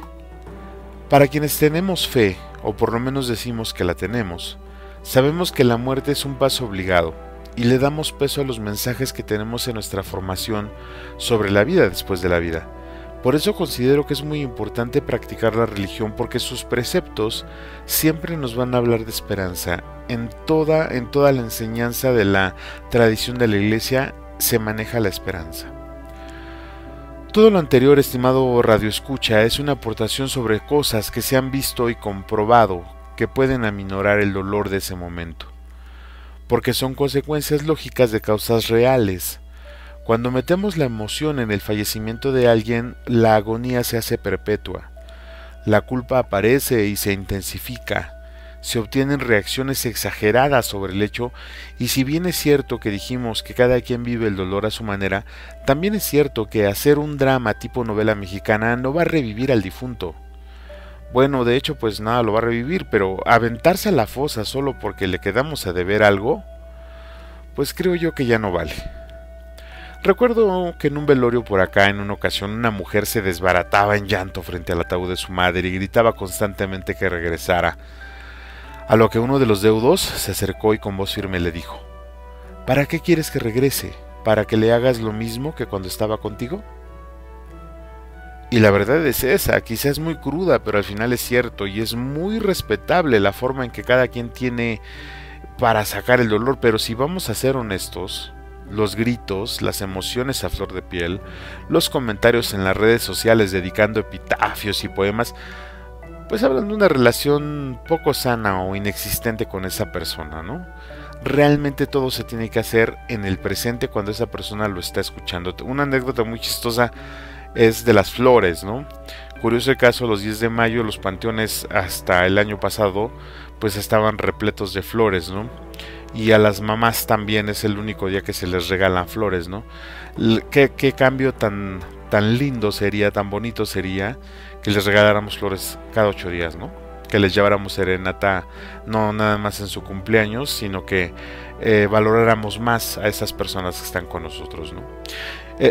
Para quienes tenemos fe, o por lo menos decimos que la tenemos, sabemos que la muerte es un paso obligado y le damos peso a los mensajes que tenemos en nuestra formación sobre la vida después de la vida. Por eso considero que es muy importante practicar la religión, porque sus preceptos siempre nos van a hablar de esperanza. En toda la enseñanza de la tradición de la Iglesia se maneja la esperanza. Todo lo anterior, estimado radioescucha, es una aportación sobre cosas que se han visto y comprobado que pueden aminorar el dolor de ese momento, porque son consecuencias lógicas de causas reales. Cuando metemos la emoción en el fallecimiento de alguien, la agonía se hace perpetua. La culpa aparece y se intensifica. Se obtienen reacciones exageradas sobre el hecho, y si bien es cierto que dijimos que cada quien vive el dolor a su manera, también es cierto que hacer un drama tipo novela mexicana no va a revivir al difunto. Bueno, de hecho pues nada lo va a revivir, pero aventarse a la fosa solo porque le quedamos a deber algo, pues creo yo que ya no vale. Recuerdo que en un velorio por acá, en una ocasión, una mujer se desbarataba en llanto frente al ataúd de su madre y gritaba constantemente que regresara. A lo que uno de los deudos se acercó y con voz firme le dijo: ¿Para qué quieres que regrese? ¿Para que le hagas lo mismo que cuando estaba contigo? Y la verdad es esa, quizás es muy cruda, pero al final es cierto, y es muy respetable la forma en que cada quien tiene para sacar el dolor, pero si vamos a ser honestos, los gritos, las emociones a flor de piel, los comentarios en las redes sociales dedicando epitafios y poemas, pues hablan de una relación poco sana o inexistente con esa persona, ¿no? Realmente todo se tiene que hacer en el presente cuando esa persona lo está escuchando. Una anécdota muy chistosa es de las flores, ¿no? Curioso el caso, los 10 de mayo los panteones hasta el año pasado pues estaban repletos de flores, ¿no? Y a las mamás también es el único día que se les regalan flores, ¿no? Qué cambio tan tan lindo sería, tan bonito sería que les regaláramos flores cada 8 días, ¿no? Que les lleváramos serenata, no nada más en su cumpleaños, sino que valoráramos más a esas personas que están con nosotros, ¿no?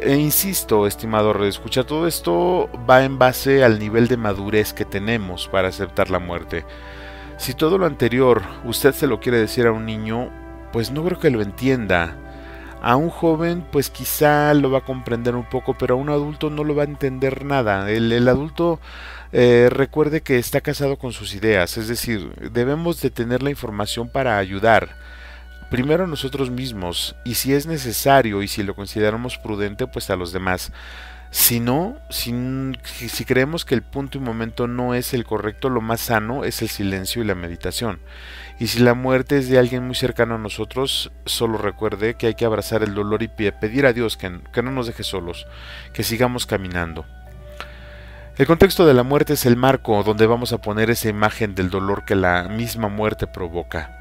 Insisto, estimado redescucha, todo esto va en base al nivel de madurez que tenemos para aceptar la muerte. Si todo lo anterior usted se lo quiere decir a un niño, pues no creo que lo entienda. A un joven pues quizá lo va a comprender un poco, pero a un adulto no lo va a entender nada. El adulto recuerde que está casado con sus ideas, es decir, debemos de tener la información para ayudar. Primero a nosotros mismos, y si es necesario y si lo consideramos prudente, pues a los demás. Si no, si creemos que el punto y momento no es el correcto, lo más sano es el silencio y la meditación. Y si la muerte es de alguien muy cercano a nosotros, solo recuerde que hay que abrazar el dolor y pedir a Dios que no nos deje solos, que sigamos caminando. El contexto de la muerte es el marco donde vamos a poner esa imagen del dolor que la misma muerte provoca.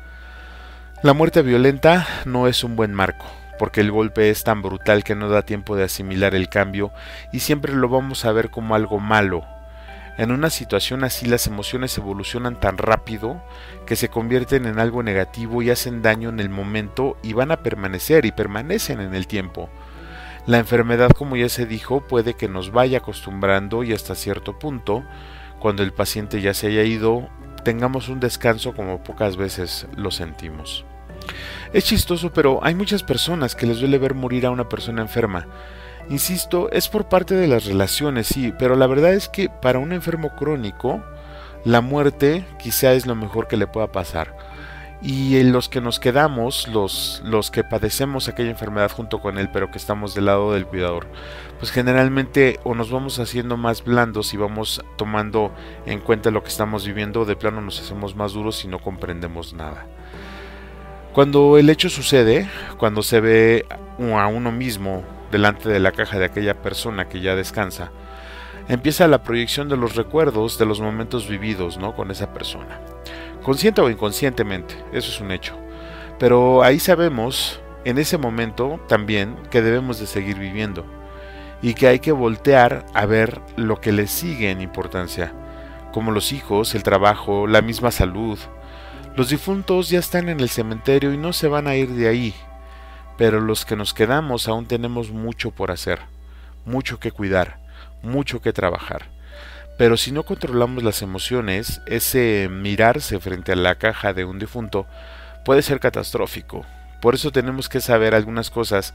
La muerte violenta no es un buen marco, porque el golpe es tan brutal que no da tiempo de asimilar el cambio y siempre lo vamos a ver como algo malo. En una situación así las emociones evolucionan tan rápido que se convierten en algo negativo y hacen daño en el momento y van a permanecer y permanecen en el tiempo. La enfermedad, como ya se dijo, puede que nos vaya acostumbrando y hasta cierto punto, cuando el paciente ya se haya ido, tengamos un descanso como pocas veces lo sentimos. Es chistoso, pero hay muchas personas que les duele ver morir a una persona enferma. Insisto, es por parte de las relaciones, sí, pero la verdad es que para un enfermo crónico, la muerte quizá es lo mejor que le pueda pasar. Y en los que nos quedamos, los que padecemos aquella enfermedad junto con él, pero que estamos del lado del cuidador, pues generalmente o nos vamos haciendo más blandos y vamos tomando en cuenta lo que estamos viviendo, o de plano nos hacemos más duros y no comprendemos nada. Cuando el hecho sucede, cuando se ve a uno mismo delante de la caja de aquella persona que ya descansa, empieza la proyección de los recuerdos de los momentos vividos, ¿no?, con esa persona. Consciente o inconscientemente, eso es un hecho. Pero ahí sabemos, en ese momento también, que debemos de seguir viviendo y que hay que voltear a ver lo que le sigue en importancia, como los hijos, el trabajo, la misma salud. Los difuntos ya están en el cementerio y no se van a ir de ahí, pero los que nos quedamos aún tenemos mucho por hacer, mucho que cuidar, mucho que trabajar. Pero si no controlamos las emociones, ese mirarse frente a la caja de un difunto puede ser catastrófico. Por eso tenemos que saber algunas cosas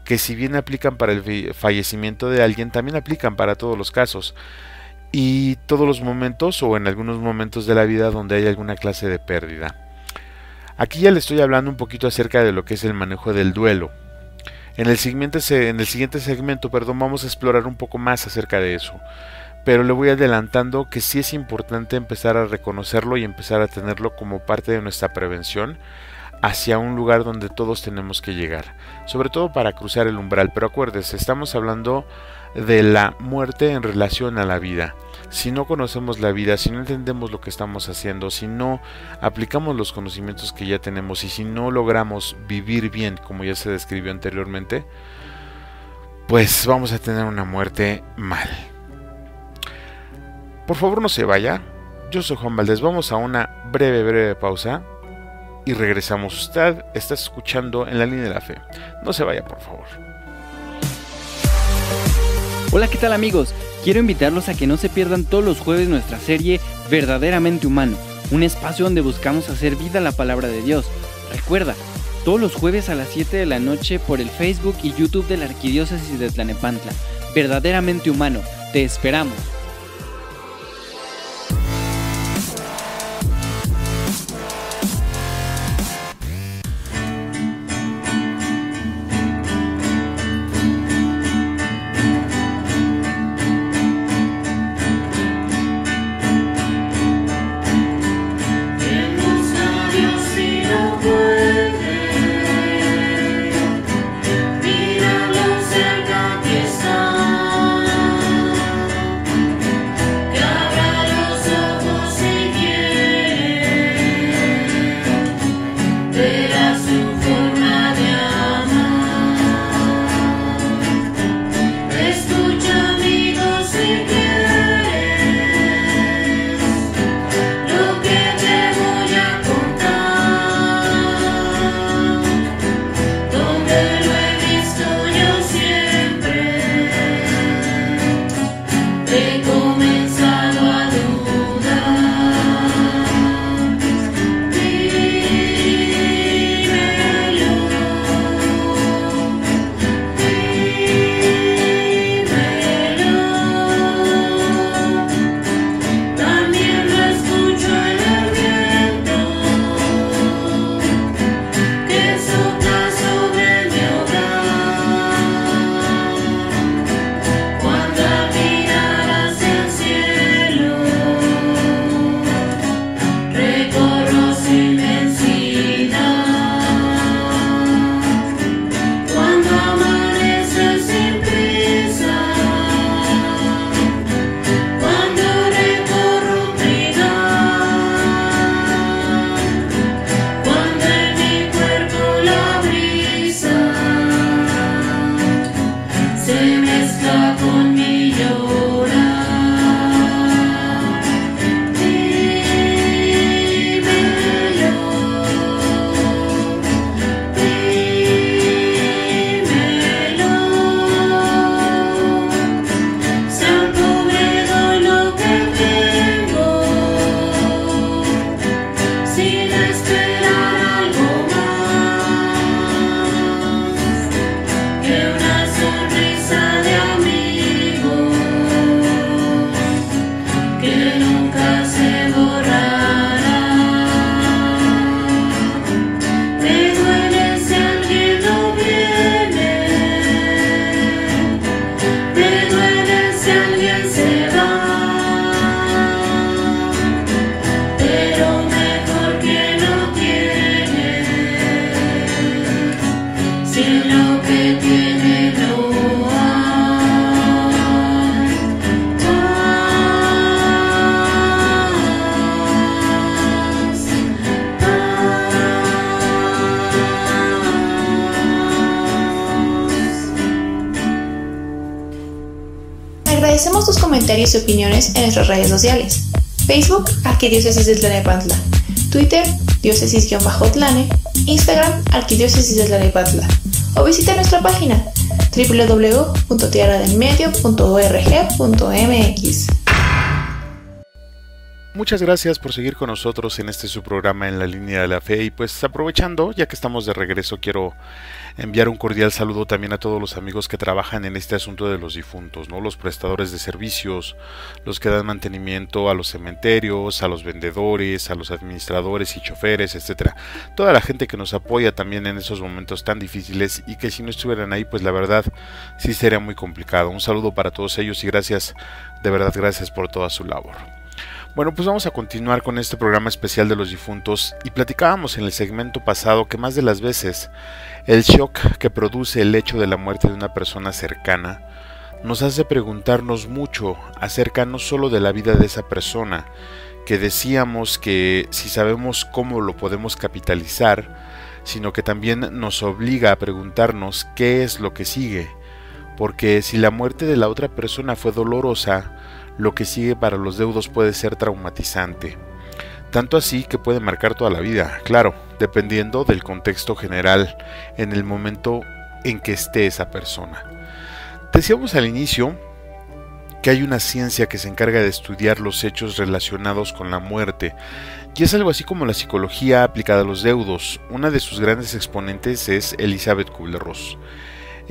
que, si bien aplican para el fallecimiento de alguien, también aplican para todos los casos y todos los momentos, o en algunos momentos de la vida donde hay alguna clase de pérdida. Aquí ya le estoy hablando un poquito acerca de lo que es el manejo del duelo. En el siguiente segmento, vamos a explorar un poco más acerca de eso. Pero le voy adelantando que sí es importante empezar a reconocerlo y empezar a tenerlo como parte de nuestra prevención hacia un lugar donde todos tenemos que llegar, sobre todo para cruzar el umbral. Pero acuérdese, estamos hablando de la muerte en relación a la vida. Si no conocemos la vida, si no entendemos lo que estamos haciendo, si no aplicamos los conocimientos que ya tenemos y si no logramos vivir bien, como ya se describió anteriormente, pues vamos a tener una muerte mal. Por favor, no se vaya. Yo soy Juan Valdés. Vamos a una breve pausa y regresamos. Usted está escuchando En la Línea de la Fe. No se vaya, por favor. Hola, ¿qué tal, amigos? Quiero invitarlos a que no se pierdan todos los jueves nuestra serie Verdaderamente Humano, un espacio donde buscamos hacer vida la palabra de Dios. Recuerda, todos los jueves a las 7 de la noche por el Facebook y YouTube de la Arquidiócesis de Tlalnepantla. Verdaderamente Humano, te esperamos. Míralo cerca que está. he comenzado a Agradecemos tus comentarios y opiniones en nuestras redes sociales. Facebook, Arquidiócesis de Tlalnepantla. Twitter, diócesis-tlane. Instagram, Arquidiócesis de Tlalnepantla. O visita nuestra página www.tierradelmedio.org.mx. Muchas gracias por seguir con nosotros en este su programa En la Línea de la Fe, y pues aprovechando, ya que estamos de regreso, quiero enviar un cordial saludo también a todos los amigos que trabajan en este asunto de los difuntos, ¿no? Los prestadores de servicios, los que dan mantenimiento a los cementerios, a los vendedores, a los administradores y choferes, etcétera. Toda la gente que nos apoya también en esos momentos tan difíciles y que si no estuvieran ahí, pues la verdad sí sería muy complicado. Un saludo para todos ellos y gracias, de verdad gracias por toda su labor. Bueno, pues vamos a continuar con este programa especial de los difuntos, y platicábamos en el segmento pasado que más de las veces el shock que produce el hecho de la muerte de una persona cercana nos hace preguntarnos mucho acerca no solo de la vida de esa persona, que decíamos que si sabemos cómo lo podemos capitalizar, sino que también nos obliga a preguntarnos qué es lo que sigue, porque si la muerte de la otra persona fue dolorosa, lo que sigue para los deudos puede ser traumatizante, tanto así que puede marcar toda la vida, claro, dependiendo del contexto general en el momento en que esté esa persona. Decíamos al inicio que hay una ciencia que se encarga de estudiar los hechos relacionados con la muerte, y es algo así como la psicología aplicada a los deudos. Una de sus grandes exponentes es Elizabeth Kubler-Ross.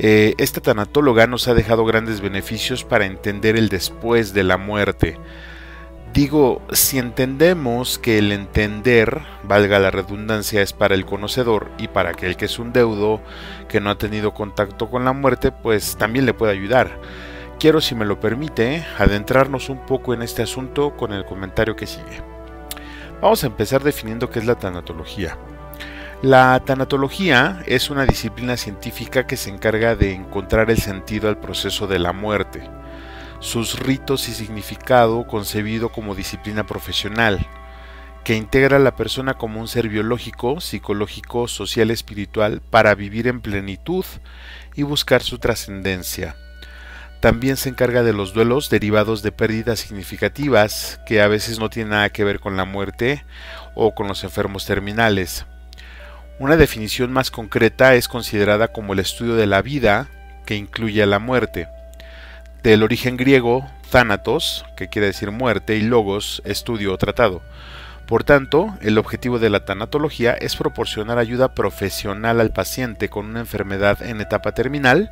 Esta tanatóloga nos ha dejado grandes beneficios para entender el después de la muerte. Digo, si entendemos que el entender, valga la redundancia, es para el conocedor, y para aquel que es un deudo que no ha tenido contacto con la muerte, pues también le puede ayudar. Quiero, si me lo permite, adentrarnos un poco en este asunto con el comentario que sigue. Vamos a empezar definiendo qué es la tanatología. La tanatología es una disciplina científica que se encarga de encontrar el sentido al proceso de la muerte, sus ritos y significado, concebido como disciplina profesional, que integra a la persona como un ser biológico, psicológico, social, espiritual, para vivir en plenitud y buscar su trascendencia. También se encarga de los duelos derivados de pérdidas significativas, que a veces no tienen nada que ver con la muerte o con los enfermos terminales. Una definición más concreta es considerada como el estudio de la vida que incluye a la muerte. del origen griego thanatos, que quiere decir muerte, y logos, estudio o tratado. Por tanto, el objetivo de la tanatología es proporcionar ayuda profesional al paciente con una enfermedad en etapa terminal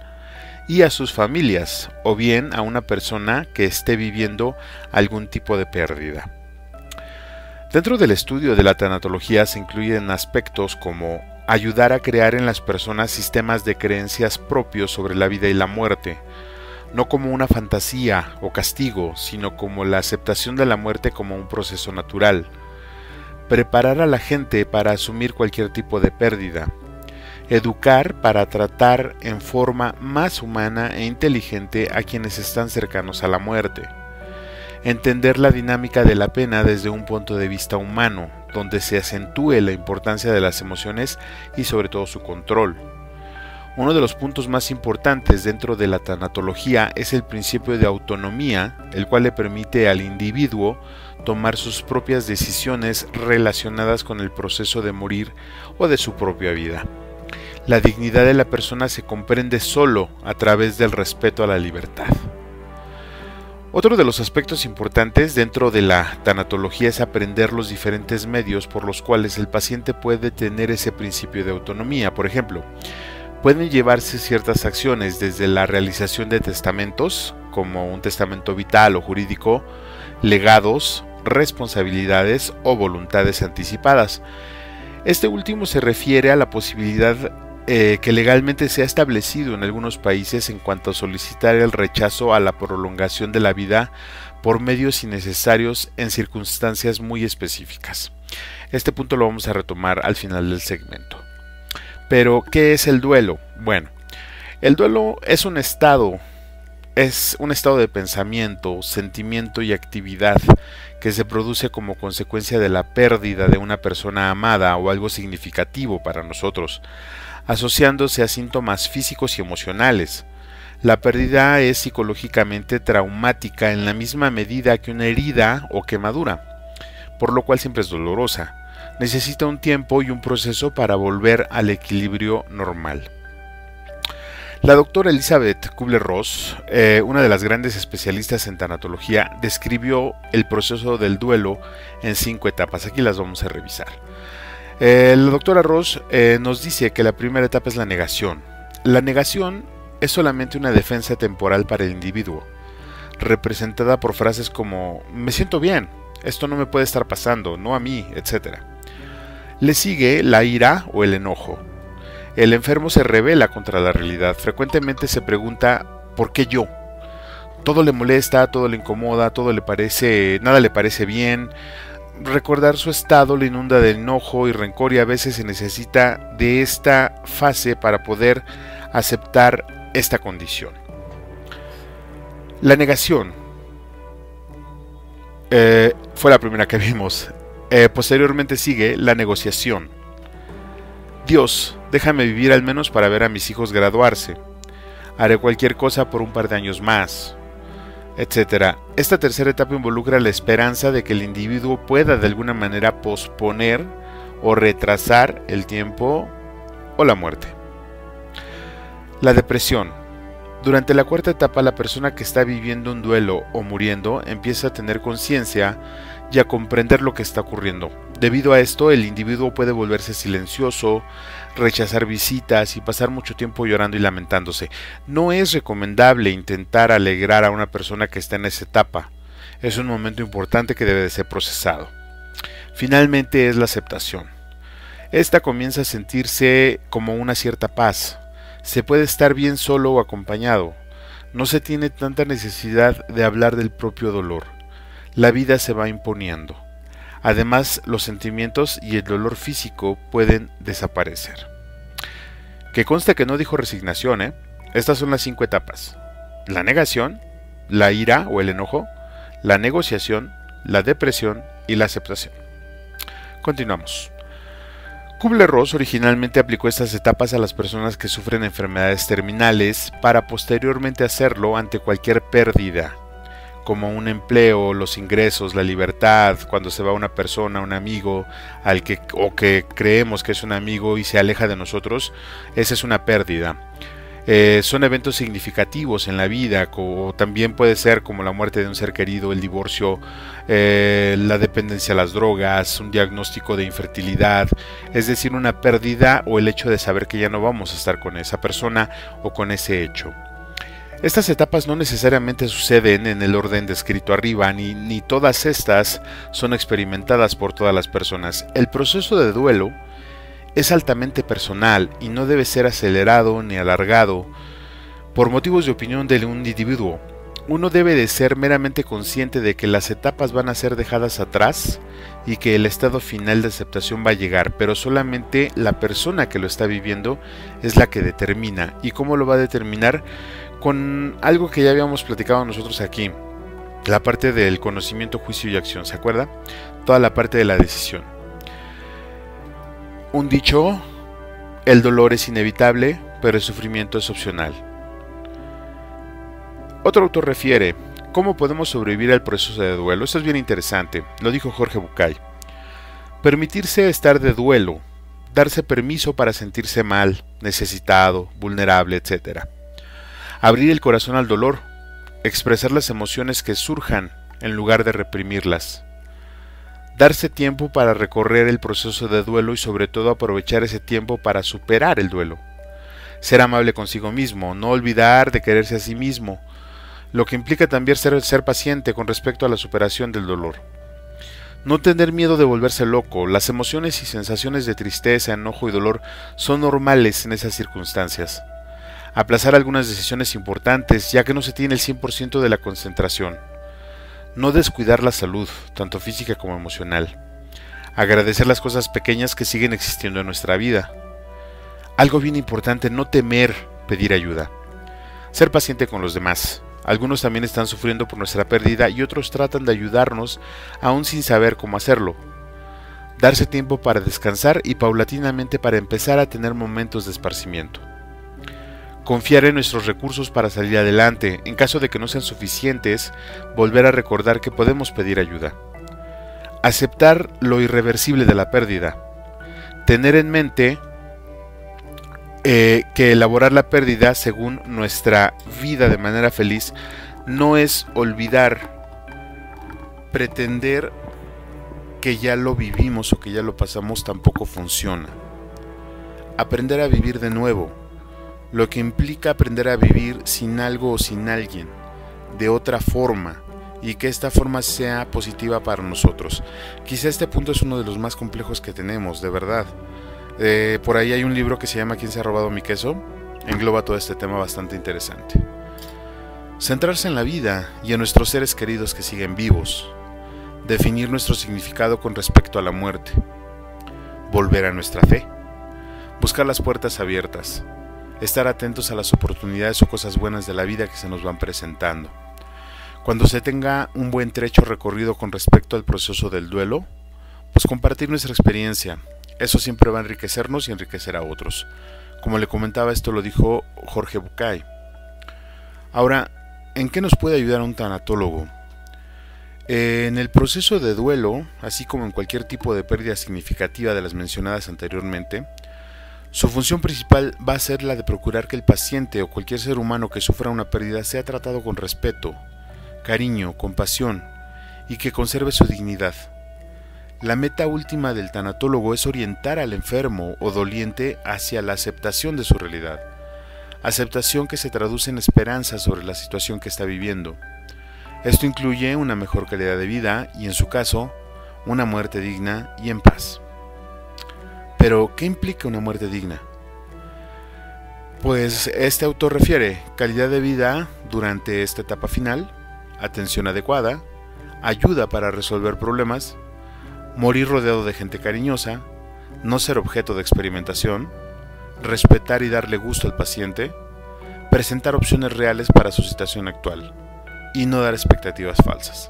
y a sus familias, o bien a una persona que esté viviendo algún tipo de pérdida. Dentro del estudio de la tanatología se incluyen aspectos como ayudar a crear en las personas sistemas de creencias propios sobre la vida y la muerte, no como una fantasía o castigo, sino como la aceptación de la muerte como un proceso natural. Preparar a la gente para asumir cualquier tipo de pérdida. Educar para tratar en forma más humana e inteligente a quienes están cercanos a la muerte. Entender la dinámica de la pena desde un punto de vista humano, donde se acentúe la importancia de las emociones y sobre todo su control. Uno de los puntos más importantes dentro de la tanatología es el principio de autonomía, el cual le permite al individuo tomar sus propias decisiones relacionadas con el proceso de morir o de su propia vida. La dignidad de la persona se comprende solo a través del respeto a la libertad. Otro de los aspectos importantes dentro de la tanatología es aprender los diferentes medios por los cuales el paciente puede tener ese principio de autonomía. Por ejemplo, pueden llevarse ciertas acciones desde la realización de testamentos, como un testamento vital o jurídico, legados, responsabilidades o voluntades anticipadas. Este último se refiere a la posibilidad que legalmente se ha establecido en algunos países en cuanto a solicitar el rechazo a la prolongación de la vida por medios innecesarios en circunstancias muy específicas. Este punto lo vamos a retomar al final del segmento. Pero, ¿qué es el duelo? Bueno, el duelo es un estado de pensamiento, sentimiento y actividad que se produce como consecuencia de la pérdida de una persona amada o algo significativo para nosotros, asociándose a síntomas físicos y emocionales. La pérdida es psicológicamente traumática en la misma medida que una herida o quemadura, por lo cual siempre es dolorosa. Necesita un tiempo y un proceso para volver al equilibrio normal. La doctora Elizabeth Kubler-Ross, una de las grandes especialistas en tanatología, describió el proceso del duelo en 5 etapas. Aquí las vamos a revisar. La doctora Ross nos dice que la primera etapa es la negación. La negación es solamente una defensa temporal para el individuo, representada por frases como "me siento bien, esto no me puede estar pasando, no a mí", etc. Le sigue la ira o el enojo. El enfermo se rebela contra la realidad. Frecuentemente se pregunta ¿por qué yo? Todo le molesta, todo le incomoda, nada le parece bien. Recordar su estado le inunda de enojo y rencor, y a veces se necesita de esta fase para poder aceptar esta condición. La negación fue la primera que vimos. Posteriormente sigue la negociación. Dios, déjame vivir al menos para ver a mis hijos graduarse. Haré cualquier cosa por un par de años más, etc. Esta tercera etapa involucra la esperanza de que el individuo pueda de alguna manera posponer o retrasar el tiempo o la muerte. La depresión. Durante la cuarta etapa, la persona que está viviendo un duelo o muriendo empieza a tener conciencia y a comprender lo que está ocurriendo. Debido a esto, el individuo puede volverse silencioso, rechazar visitas y pasar mucho tiempo llorando y lamentándose. No es recomendable intentar alegrar a una persona que está en esa etapa. Es un momento importante que debe de ser procesado. Finalmente es la aceptación. Esta comienza a sentirse como una cierta paz. Se puede estar bien solo o acompañado. No se tiene tanta necesidad de hablar del propio dolor. La vida se va imponiendo. Además, los sentimientos y el dolor físico pueden desaparecer. Que conste que no dijo resignación, Estas son las 5 etapas: la negación, la ira o el enojo, la negociación, la depresión y la aceptación. Continuamos. Kubler-Ross originalmente aplicó estas etapas a las personas que sufren enfermedades terminales para posteriormente hacerlo ante cualquier pérdida, como un empleo, los ingresos, la libertad, cuando se va una persona, un amigo, que creemos que es un amigo y se aleja de nosotros. Esa es una pérdida. Son eventos significativos en la vida, o también puede ser como la muerte de un ser querido, el divorcio, la dependencia a las drogas, un diagnóstico de infertilidad, es decir, una pérdida o el hecho de saber que ya no vamos a estar con esa persona o con ese hecho. Estas etapas no necesariamente suceden en el orden descrito arriba, ni todas estas son experimentadas por todas las personas. El proceso de duelo es altamente personal y no debe ser acelerado ni alargado por motivos de opinión de un individuo. Uno debe de ser meramente consciente de que las etapas van a ser dejadas atrás y que el estado final de aceptación va a llegar, pero solamente la persona que lo está viviendo es la que determina. ¿Y cómo lo va a determinar? Con algo que ya habíamos platicado nosotros aquí, la parte del conocimiento, juicio y acción, ¿se acuerda? Toda la parte de la decisión. Un dicho: el dolor es inevitable, pero el sufrimiento es opcional. Otro autor refiere: ¿cómo podemos sobrevivir al proceso de duelo? Esto es bien interesante, lo dijo Jorge Bucay. Permitirse estar de duelo, darse permiso para sentirse mal, necesitado, vulnerable, etc. Abrir el corazón al dolor, expresar las emociones que surjan en lugar de reprimirlas. Darse tiempo para recorrer el proceso de duelo y sobre todo aprovechar ese tiempo para superar el duelo. Ser amable consigo mismo, no olvidar de quererse a sí mismo, lo que implica también ser paciente con respecto a la superación del dolor. No tener miedo de volverse loco, las emociones y sensaciones de tristeza, enojo y dolor son normales en esas circunstancias. Aplazar algunas decisiones importantes ya que no se tiene el 100% de la concentración. No descuidar la salud, tanto física como emocional. Agradecer las cosas pequeñas que siguen existiendo en nuestra vida. Algo bien importante, no temer pedir ayuda. Ser paciente con los demás. Algunos también están sufriendo por nuestra pérdida y otros tratan de ayudarnos aún sin saber cómo hacerlo. Darse tiempo para descansar y paulatinamente para empezar a tener momentos de esparcimiento. Confiar en nuestros recursos para salir adelante. En caso de que no sean suficientes, volver a recordar que podemos pedir ayuda. Aceptar lo irreversible de la pérdida. Tener en mente que elaborar la pérdida según nuestra vida de manera feliz no es olvidar, pretender que ya lo vivimos o que ya lo pasamos tampoco funciona. Aprender a vivir de nuevo. Lo que implica aprender a vivir sin algo o sin alguien, de otra forma, y que esta forma sea positiva para nosotros. Quizá este punto es uno de los más complejos que tenemos, de verdad. Por ahí hay un libro que se llama ¿Quién se ha robado mi queso? Engloba todo este tema bastante interesante. Centrarse en la vida y en nuestros seres queridos que siguen vivos. Definir nuestro significado con respecto a la muerte. Volver a nuestra fe. Buscar las puertas abiertas. Estar atentos a las oportunidades o cosas buenas de la vida que se nos van presentando. Cuando se tenga un buen trecho recorrido con respecto al proceso del duelo, pues compartir nuestra experiencia. Eso siempre va a enriquecernos y enriquecer a otros. Como le comentaba, esto lo dijo Jorge Bucay. Ahora, ¿en qué nos puede ayudar un tanatólogo? En el proceso de duelo, así como en cualquier tipo de pérdida significativa de las mencionadas anteriormente, su función principal va a ser la de procurar que el paciente o cualquier ser humano que sufra una pérdida sea tratado con respeto, cariño, compasión y que conserve su dignidad. La meta última del tanatólogo es orientar al enfermo o doliente hacia la aceptación de su realidad, aceptación que se traduce en esperanza sobre la situación que está viviendo. Esto incluye una mejor calidad de vida y, en su caso, una muerte digna y en paz. Pero, ¿qué implica una muerte digna? Pues este autor refiere calidad de vida durante esta etapa final, atención adecuada, ayuda para resolver problemas, morir rodeado de gente cariñosa, no ser objeto de experimentación, respetar y darle gusto al paciente, presentar opciones reales para su situación actual y no dar expectativas falsas.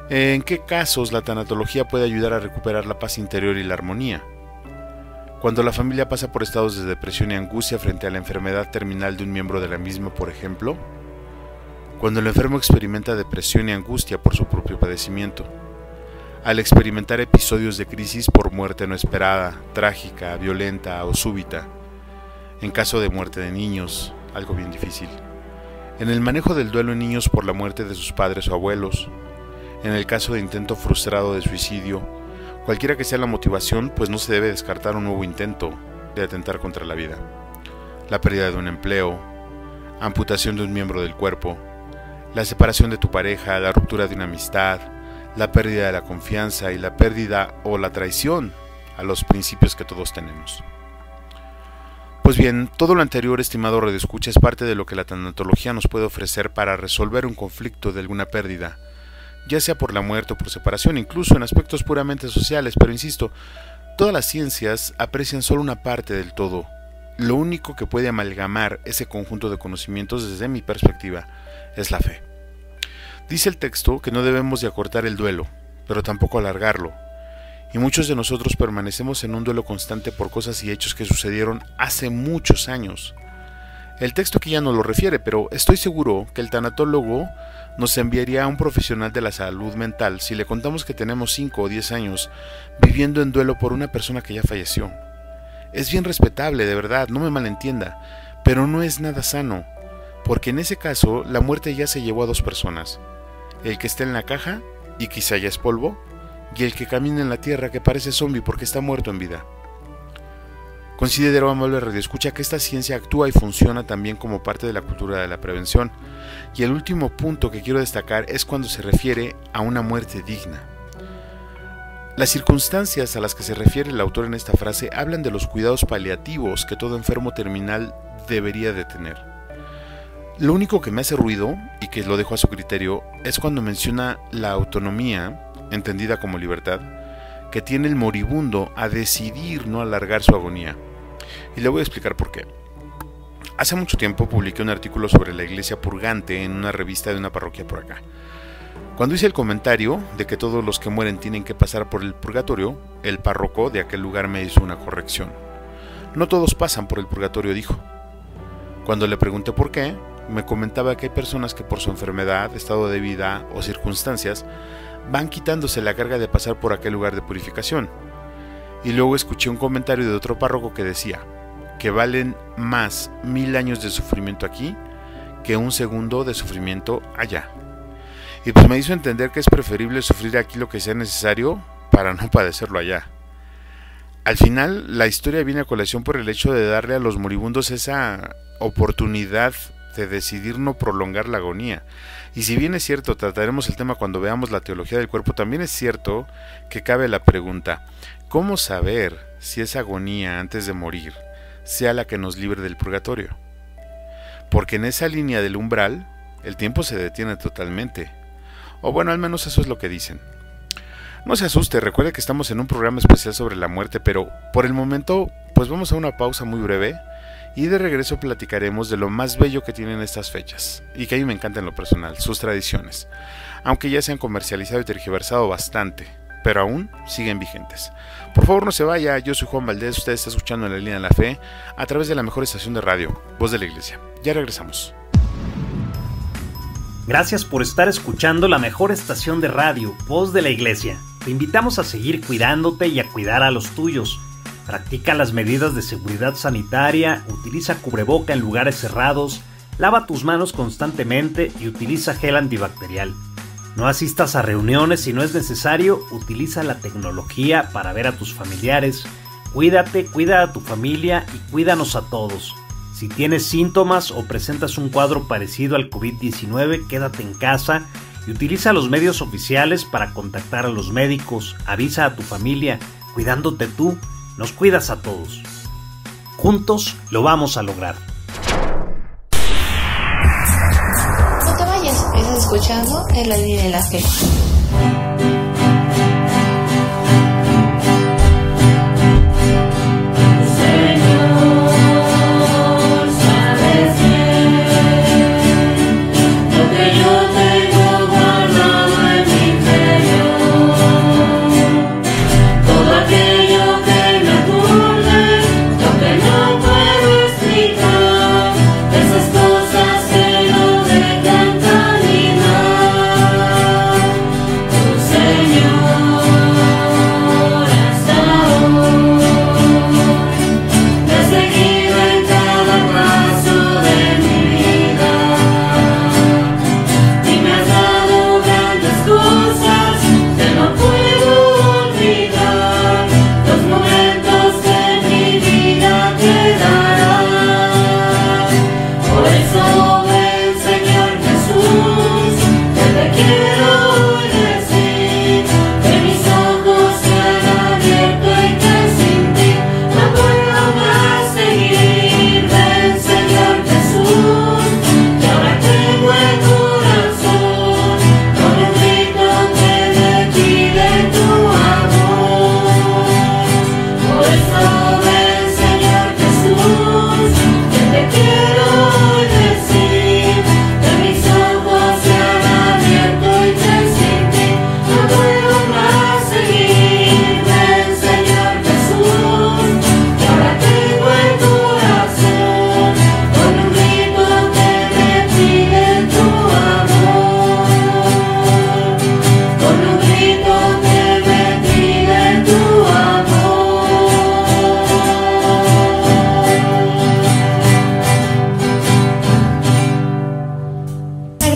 ¿En qué casos la tanatología puede ayudar a recuperar la paz interior y la armonía? Cuando la familia pasa por estados de depresión y angustia frente a la enfermedad terminal de un miembro de la misma, por ejemplo. Cuando el enfermo experimenta depresión y angustia por su propio padecimiento. Al experimentar episodios de crisis por muerte no esperada, trágica, violenta o súbita. en caso de muerte de niños, algo bien difícil, en el manejo del duelo en niños por la muerte de sus padres o abuelos, en el caso de intento frustrado de suicidio, cualquiera que sea la motivación, pues no se debe descartar un nuevo intento de atentar contra la vida, la pérdida de un empleo, amputación de un miembro del cuerpo, la separación de tu pareja, la ruptura de una amistad, la pérdida de la confianza y la pérdida o la traición a los principios que todos tenemos. Pues bien, todo lo anterior, estimado radioescucha, es parte de lo que la tanatología nos puede ofrecer para resolver un conflicto de alguna pérdida, ya sea por la muerte o por separación, incluso en aspectos puramente sociales, pero insisto, todas las ciencias aprecian solo una parte del todo. Lo único que puede amalgamar ese conjunto de conocimientos, desde mi perspectiva, es la fe. Dice el texto que no debemos de acortar el duelo, pero tampoco alargarlo, y muchos de nosotros permanecemos en un duelo constante por cosas y hechos que sucedieron hace muchos años. El texto aquí ya no lo refiere, pero estoy seguro que el tanatólogo nos enviaría a un profesional de la salud mental si le contamos que tenemos 5 o 10 años viviendo en duelo por una persona que ya falleció. Es bien respetable, de verdad, no me malentienda, pero no es nada sano, porque en ese caso la muerte ya se llevó a 2 personas, el que está en la caja y quizá ya es polvo, y el que camina en la tierra que parece zombie porque está muerto en vida. Considero, amable radioescucha, que esta ciencia actúa y funciona también como parte de la cultura de la prevención, y el último punto que quiero destacar es cuando se refiere a una muerte digna. Las circunstancias a las que se refiere el autor en esta frase hablan de los cuidados paliativos que todo enfermo terminal debería de tener. Lo único que me hace ruido, y que lo dejo a su criterio, es cuando menciona la autonomía, entendida como libertad, que tiene el moribundo a decidir no alargar su agonía. Y le voy a explicar por qué. Hace mucho tiempo publiqué un artículo sobre la iglesia purgante en una revista de una parroquia por acá. Cuando hice el comentario de que todos los que mueren tienen que pasar por el purgatorio, el párroco de aquel lugar me hizo una corrección. No todos pasan por el purgatorio, dijo. Cuando le pregunté por qué, me comentaba que hay personas que por su enfermedad, estado de vida o circunstancias van quitándose la carga de pasar por aquel lugar de purificación. Y luego escuché un comentario de otro párroco que decía que valen más 1000 años de sufrimiento aquí que un segundo de sufrimiento allá. Y pues me hizo entender que es preferible sufrir aquí lo que sea necesario para no padecerlo allá. Al final, la historia viene a colación por el hecho de darle a los moribundos esa oportunidad de decidir no prolongar la agonía. Y si bien es cierto, trataremos el tema cuando veamos la teología del cuerpo, también es cierto que cabe la pregunta: ¿cómo saber si esa agonía antes de morir sea la que nos libre del purgatorio? Porque en esa línea del umbral, el tiempo se detiene totalmente. O bueno, al menos eso es lo que dicen. No se asuste, recuerde que estamos en un programa especial sobre la muerte, pero por el momento, pues vamos a una pausa muy breve. Y de regreso platicaremos de lo más bello que tienen estas fechas, y que a mí me encanta en lo personal, sus tradiciones, aunque ya se han comercializado y tergiversado bastante, pero aún siguen vigentes. Por favor no se vaya, yo soy Juan Valdés, usted está escuchando en la línea de la fe, a través de la mejor estación de radio, Voz de la Iglesia. Ya regresamos. Gracias por estar escuchando la mejor estación de radio, Voz de la Iglesia. Te invitamos a seguir cuidándote y a cuidar a los tuyos. Practica las medidas de seguridad sanitaria, utiliza cubreboca en lugares cerrados, lava tus manos constantemente y utiliza gel antibacterial. No asistas a reuniones si no es necesario, utiliza la tecnología para ver a tus familiares. Cuídate, cuida a tu familia y cuídanos a todos. Si tienes síntomas o presentas un cuadro parecido al COVID-19, quédate en casa y utiliza los medios oficiales para contactar a los médicos. Avisa a tu familia, cuidándote tú. Nos cuidas a todos. Juntos lo vamos a lograr. No te vayas, estás escuchando en la línea de la fe. Te he seguido en cada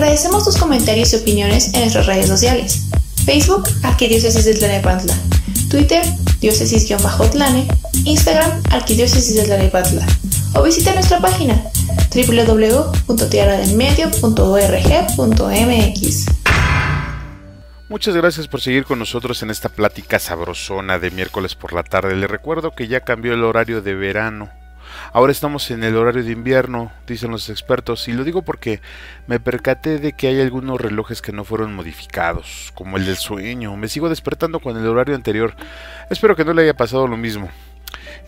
agradecemos tus comentarios y opiniones en nuestras redes sociales. Facebook, Arquidiócesis de Tlalnepantla. Twitter, diócesis-tlane. Instagram, Arquidiócesis de Tlalnepantla. O visita nuestra página www.tierradelmedio.org.mx. Muchas gracias por seguir con nosotros en esta plática sabrosona de miércoles por la tarde. Les recuerdo que ya cambió el horario de verano. Ahora estamos en el horario de invierno, dicen los expertos, y lo digo porque me percaté de que hay algunos relojes que no fueron modificados, como el del sueño. Me sigo despertando con el horario anterior. Espero que no le haya pasado lo mismo.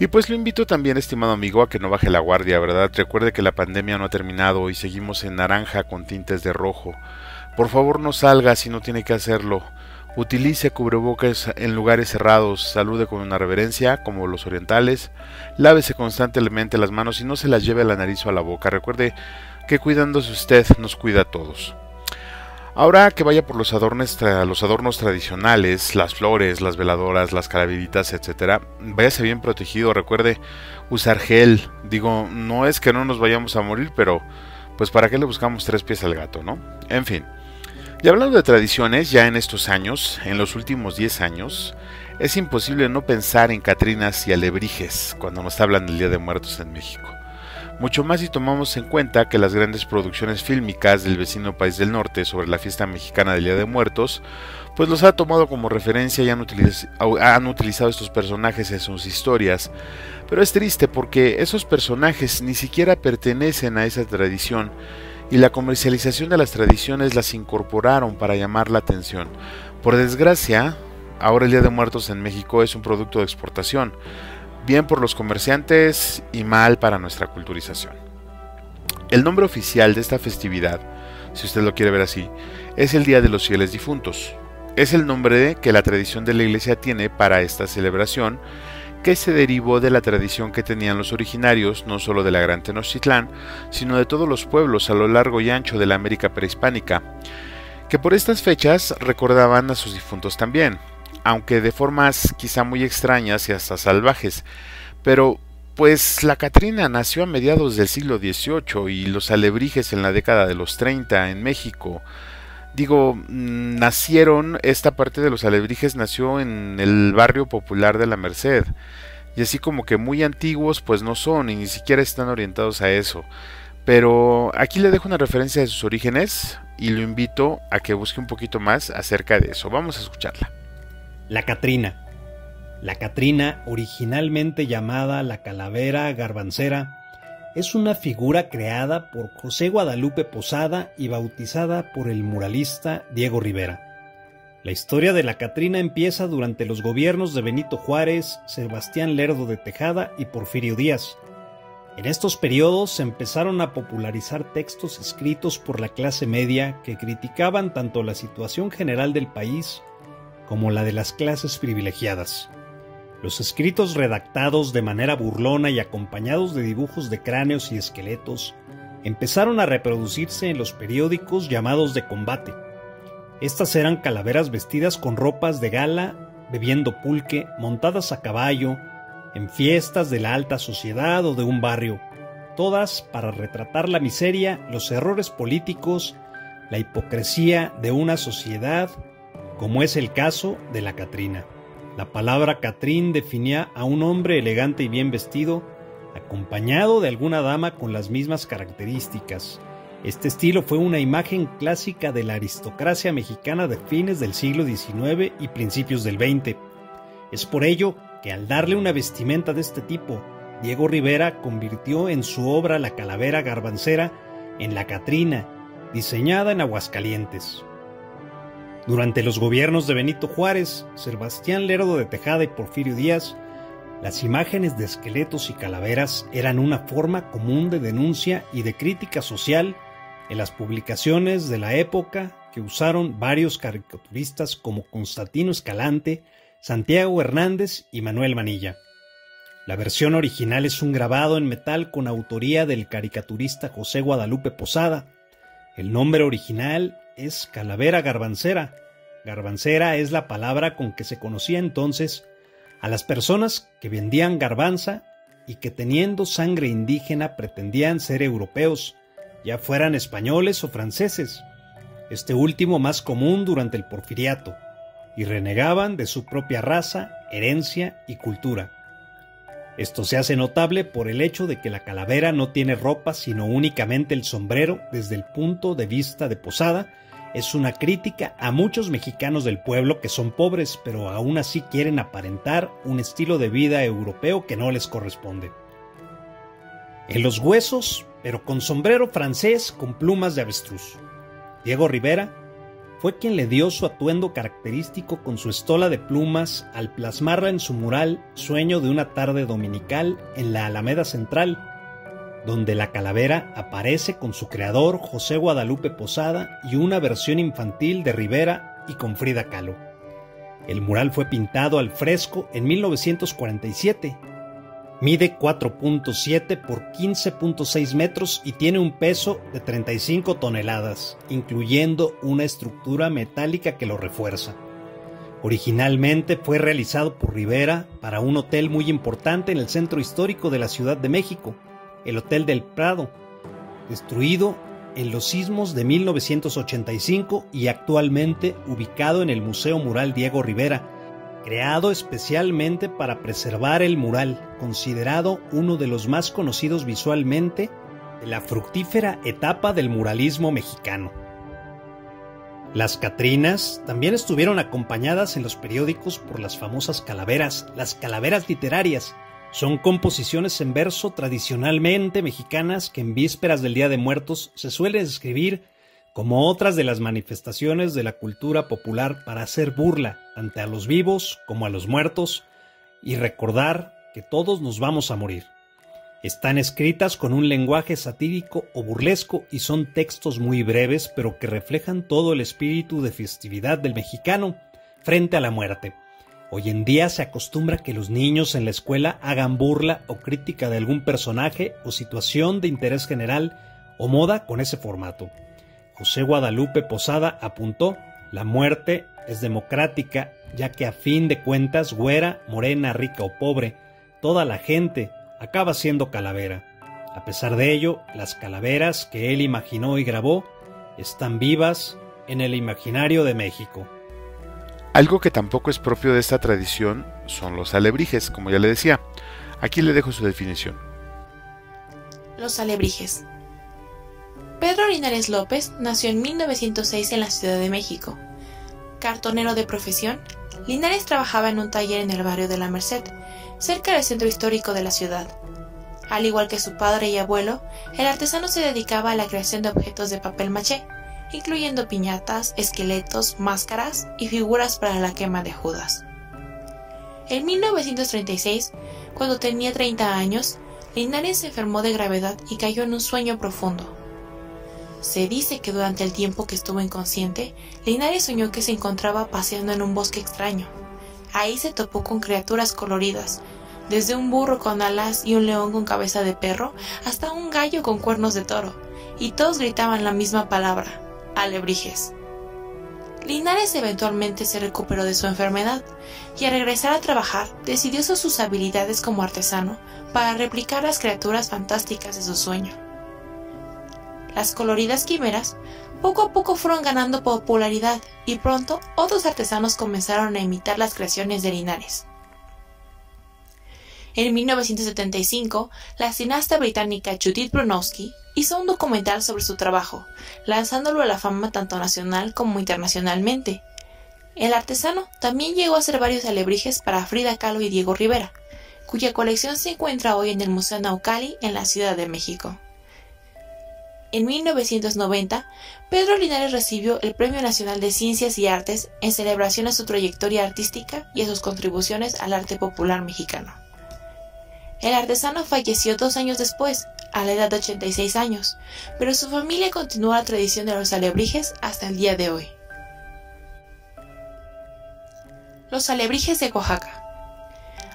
Y pues lo invito también, estimado amigo, a que no baje la guardia, ¿verdad? Recuerde que la pandemia no ha terminado y seguimos en naranja con tintes de rojo. Por favor, no salga si no tiene que hacerlo. Utilice cubrebocas en lugares cerrados, salude con una reverencia, como los orientales, lávese constantemente las manos y no se las lleve a la nariz o a la boca. Recuerde que cuidándose usted nos cuida a todos. Ahora que vaya por los adornos tradicionales, las flores, las veladoras, las calaveritas, etc., váyase bien protegido. Recuerde usar gel. Digo, no es que no nos vayamos a morir, pero pues para qué le buscamos 3 pies al gato, ¿no? En fin. Y hablando de tradiciones, ya en estos años, en los últimos 10 años, es imposible no pensar en catrinas y alebrijes cuando nos hablan del Día de Muertos en México. Mucho más si tomamos en cuenta que las grandes producciones fílmicas del vecino país del norte sobre la fiesta mexicana del Día de Muertos, pues los ha tomado como referencia y han utilizado estos personajes en sus historias. Pero es triste porque esos personajes ni siquiera pertenecen a esa tradición, y la comercialización de las tradiciones las incorporaron para llamar la atención. Por desgracia, ahora el Día de Muertos en México es un producto de exportación, bien por los comerciantes y mal para nuestra culturización. El nombre oficial de esta festividad, si usted lo quiere ver así, es el Día de los Fieles Difuntos. Es el nombre que la tradición de la Iglesia tiene para esta celebración, que se derivó de la tradición que tenían los originarios, no solo de la Gran Tenochtitlán, sino de todos los pueblos a lo largo y ancho de la América prehispánica, que por estas fechas recordaban a sus difuntos también, aunque de formas quizá muy extrañas y hasta salvajes. Pero pues la Catrina nació a mediados del siglo XVIII y los alebrijes en la década de los 30 en México. Esta parte de los alebrijes nació en el barrio popular de la Merced, y así como que muy antiguos pues no son, y ni siquiera están orientados a eso. Pero aquí le dejo una referencia de sus orígenes, y lo invito a que busque un poquito más acerca de eso. Vamos a escucharla. La Catrina. La Catrina, originalmente llamada la calavera garbancera, es una figura creada por José Guadalupe Posada y bautizada por el muralista Diego Rivera. La historia de la Catrina empieza durante los gobiernos de Benito Juárez, Sebastián Lerdo de Tejada y Porfirio Díaz. En estos periodos se empezaron a popularizar textos escritos por la clase media que criticaban tanto la situación general del país como la de las clases privilegiadas. Los escritos redactados de manera burlona y acompañados de dibujos de cráneos y esqueletos empezaron a reproducirse en los periódicos llamados de combate. Estas eran calaveras vestidas con ropas de gala, bebiendo pulque, montadas a caballo, en fiestas de la alta sociedad o de un barrio, todas para retratar la miseria, los errores políticos, la hipocresía de una sociedad, como es el caso de la Catrina. La palabra Catrín definía a un hombre elegante y bien vestido, acompañado de alguna dama con las mismas características. Este estilo fue una imagen clásica de la aristocracia mexicana de fines del siglo XIX y principios del XX. Es por ello que al darle una vestimenta de este tipo, Diego Rivera convirtió en su obra la calavera garbancera en la Catrina, diseñada en Aguascalientes. Durante los gobiernos de Benito Juárez, Sebastián Lerdo de Tejada y Porfirio Díaz, las imágenes de esqueletos y calaveras eran una forma común de denuncia y de crítica social en las publicaciones de la época que usaron varios caricaturistas como Constantino Escalante, Santiago Hernández y Manuel Manilla. La versión original es un grabado en metal con autoría del caricaturista José Guadalupe Posada. El nombre original es calavera garbancera. Garbancera es la palabra con que se conocía entonces a las personas que vendían garbanza y que teniendo sangre indígena pretendían ser europeos, ya fueran españoles o franceses. este último más común durante el Porfiriato, y renegaban de su propia raza, herencia y cultura. Esto se hace notable por el hecho de que la calavera no tiene ropa sino únicamente el sombrero. Desde el punto de vista de Posada, es una crítica a muchos mexicanos del pueblo que son pobres, pero aún así quieren aparentar un estilo de vida europeo que no les corresponde. En los huesos, pero con sombrero francés con plumas de avestruz. Diego Rivera fue quien le dio su atuendo característico con su estola de plumas al plasmarla en su mural Sueño de una tarde dominical en la Alameda Central, donde la calavera aparece con su creador José Guadalupe Posada y una versión infantil de Rivera y con Frida Kahlo. El mural fue pintado al fresco en 1947. Mide 4.7 por 15.6 metros y tiene un peso de 35 toneladas, incluyendo una estructura metálica que lo refuerza. Originalmente fue realizado por Rivera para un hotel muy importante en el centro histórico de la Ciudad de México, el Hotel del Prado, destruido en los sismos de 1985 y actualmente ubicado en el Museo Mural Diego Rivera, creado especialmente para preservar el mural, considerado uno de los más conocidos visualmente de la fructífera etapa del muralismo mexicano. Las Catrinas también estuvieron acompañadas en los periódicos por las famosas calaveras, las calaveras literarias. Son composiciones en verso tradicionalmente mexicanas que en vísperas del Día de Muertos se suelen escribir como otras de las manifestaciones de la cultura popular para hacer burla tanto a los vivos como a los muertos y recordar que todos nos vamos a morir. Están escritas con un lenguaje satírico o burlesco y son textos muy breves pero que reflejan todo el espíritu de festividad del mexicano frente a la muerte. Hoy en día se acostumbra que los niños en la escuela hagan burla o crítica de algún personaje o situación de interés general o moda con ese formato. José Guadalupe Posada apuntó: la muerte es democrática, ya que a fin de cuentas, güera, morena, rica o pobre, toda la gente acaba siendo calavera. A pesar de ello, las calaveras que él imaginó y grabó están vivas en el imaginario de México. Algo que tampoco es propio de esta tradición son los alebrijes, como ya le decía. Aquí le dejo su definición. Los alebrijes. Pedro Linares López nació en 1906 en la Ciudad de México. Cartonero de profesión, Linares trabajaba en un taller en el barrio de la Merced, cerca del centro histórico de la ciudad. Al igual que su padre y abuelo, el artesano se dedicaba a la creación de objetos de papel maché, incluyendo piñatas, esqueletos, máscaras y figuras para la quema de Judas. En 1936, cuando tenía 30 años, Linares se enfermó de gravedad y cayó en un sueño profundo. Se dice que durante el tiempo que estuvo inconsciente, Linares soñó que se encontraba paseando en un bosque extraño. Ahí se topó con criaturas coloridas, desde un burro con alas y un león con cabeza de perro, hasta un gallo con cuernos de toro, y todos gritaban la misma palabra: alebrijes. Linares eventualmente se recuperó de su enfermedad, y al regresar a trabajar, decidió usar sus habilidades como artesano para replicar las criaturas fantásticas de su sueño. Las coloridas quimeras poco a poco fueron ganando popularidad y pronto otros artesanos comenzaron a imitar las creaciones de Linares. En 1975, la cineasta británica Judith Bronowski hizo un documental sobre su trabajo, lanzándolo a la fama tanto nacional como internacionalmente. El artesano también llegó a hacer varios alebrijes para Frida Kahlo y Diego Rivera, cuya colección se encuentra hoy en el Museo Naucali en la Ciudad de México. En 1990, Pedro Linares recibió el Premio Nacional de Ciencias y Artes en celebración a su trayectoria artística y a sus contribuciones al arte popular mexicano. El artesano falleció 2 años después, a la edad de 86 años, pero su familia continuó la tradición de los alebrijes hasta el día de hoy. Los alebrijes de Oaxaca.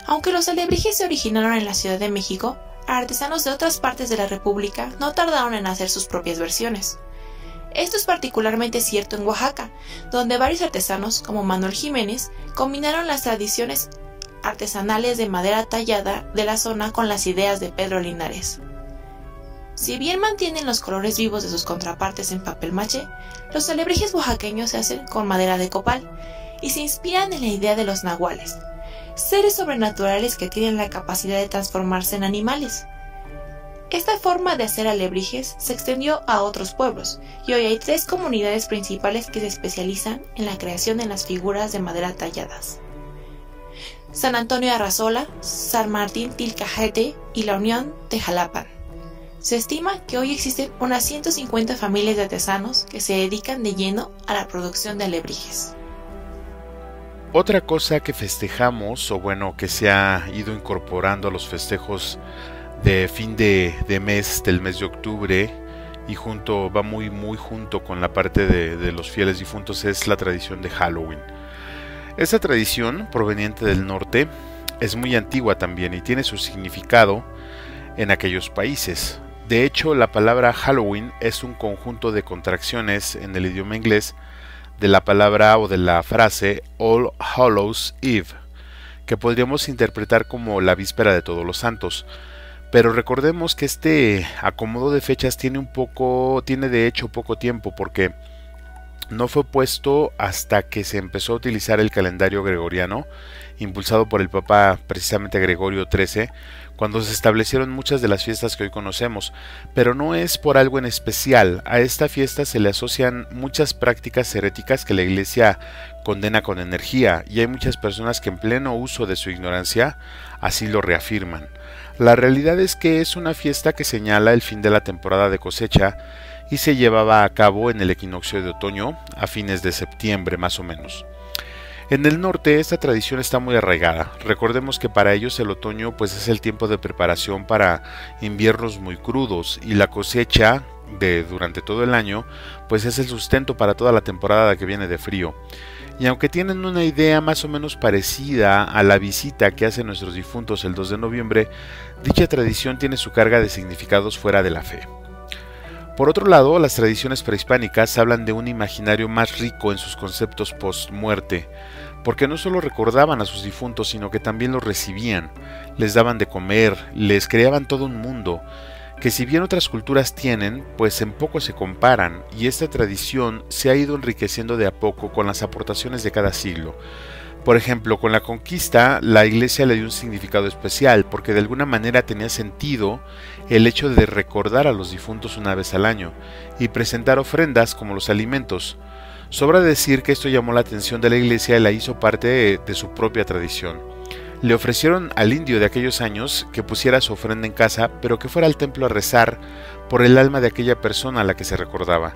Aunque los alebrijes se originaron en la Ciudad de México, artesanos de otras partes de la República no tardaron en hacer sus propias versiones. Esto es particularmente cierto en Oaxaca, donde varios artesanos, como Manuel Jiménez, combinaron las tradiciones artesanales de madera tallada de la zona con las ideas de Pedro Linares. Si bien mantienen los colores vivos de sus contrapartes en papel maché, los alebrijes oaxaqueños se hacen con madera de copal y se inspiran en la idea de los nahuales, seres sobrenaturales que tienen la capacidad de transformarse en animales. Esta forma de hacer alebrijes se extendió a otros pueblos y hoy hay 3 comunidades principales que se especializan en la creación de las figuras de madera talladas: San Antonio de Arrazola, San Martín Tilcajete y La Unión de Jalapan. Se estima que hoy existen unas 150 familias de artesanos que se dedican de lleno a la producción de alebrijes. Otra cosa que festejamos, o bueno, que se ha ido incorporando a los festejos de fin de mes, del mes de octubre, y va muy junto con la parte de los fieles difuntos, es la tradición de Halloween. Esta tradición, proveniente del norte, es muy antigua también y tiene su significado en aquellos países. De hecho, la palabra Halloween es un conjunto de contracciones en el idioma inglés de la palabra o de la frase All Hallows Eve, que podríamos interpretar como la víspera de Todos los Santos. Pero recordemos que este acomodo de fechas tiene de hecho poco tiempo, porque no fue puesto hasta que se empezó a utilizar el calendario gregoriano, impulsado por el Papa precisamente Gregorio XIII, cuando se establecieron muchas de las fiestas que hoy conocemos, pero no es por algo en especial. A esta fiesta se le asocian muchas prácticas heréticas que la Iglesia condena con energía, y hay muchas personas que en pleno uso de su ignorancia así lo reafirman. La realidad es que es una fiesta que señala el fin de la temporada de cosecha y se llevaba a cabo en el equinoccio de otoño a fines de septiembre más o menos. En el norte esta tradición está muy arraigada. Recordemos que para ellos el otoño pues es el tiempo de preparación para inviernos muy crudos, y la cosecha durante todo el año pues es el sustento para toda la temporada que viene de frío. Y aunque tienen una idea más o menos parecida a la visita que hacen nuestros difuntos el 2 de noviembre, dicha tradición tiene su carga de significados fuera de la fe. Por otro lado, las tradiciones prehispánicas hablan de un imaginario más rico en sus conceptos post-muerte, porque no solo recordaban a sus difuntos, sino que también los recibían, les daban de comer, les creaban todo un mundo, que si bien otras culturas tienen, pues en poco se comparan, y esta tradición se ha ido enriqueciendo de a poco con las aportaciones de cada siglo. Por ejemplo, con la conquista, la Iglesia le dio un significado especial, porque de alguna manera tenía sentido el hecho de recordar a los difuntos una vez al año, y presentar ofrendas como los alimentos. Sobra decir que esto llamó la atención de la Iglesia y la hizo parte de su propia tradición. Le ofrecieron al indio de aquellos años que pusiera su ofrenda en casa, pero que fuera al templo a rezar por el alma de aquella persona a la que se recordaba.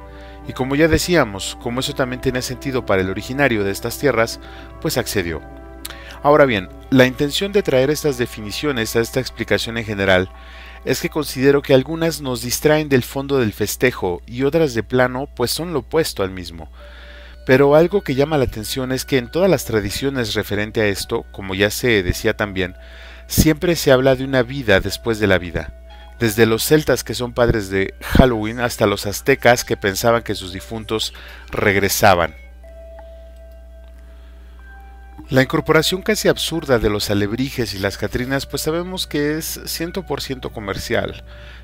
Y como ya decíamos, como eso también tenía sentido para el originario de estas tierras, pues accedió. Ahora bien, la intención de traer estas definiciones a esta explicación en general es que considero que algunas nos distraen del fondo del festejo y otras de plano pues son lo opuesto al mismo. Pero algo que llama la atención es que en todas las tradiciones referente a esto, como ya se decía también, siempre se habla de una vida después de la vida. Desde los celtas, que son padres de Halloween, hasta los aztecas, que pensaban que sus difuntos regresaban. La incorporación casi absurda de los alebrijes y las catrinas pues sabemos que es 100% comercial,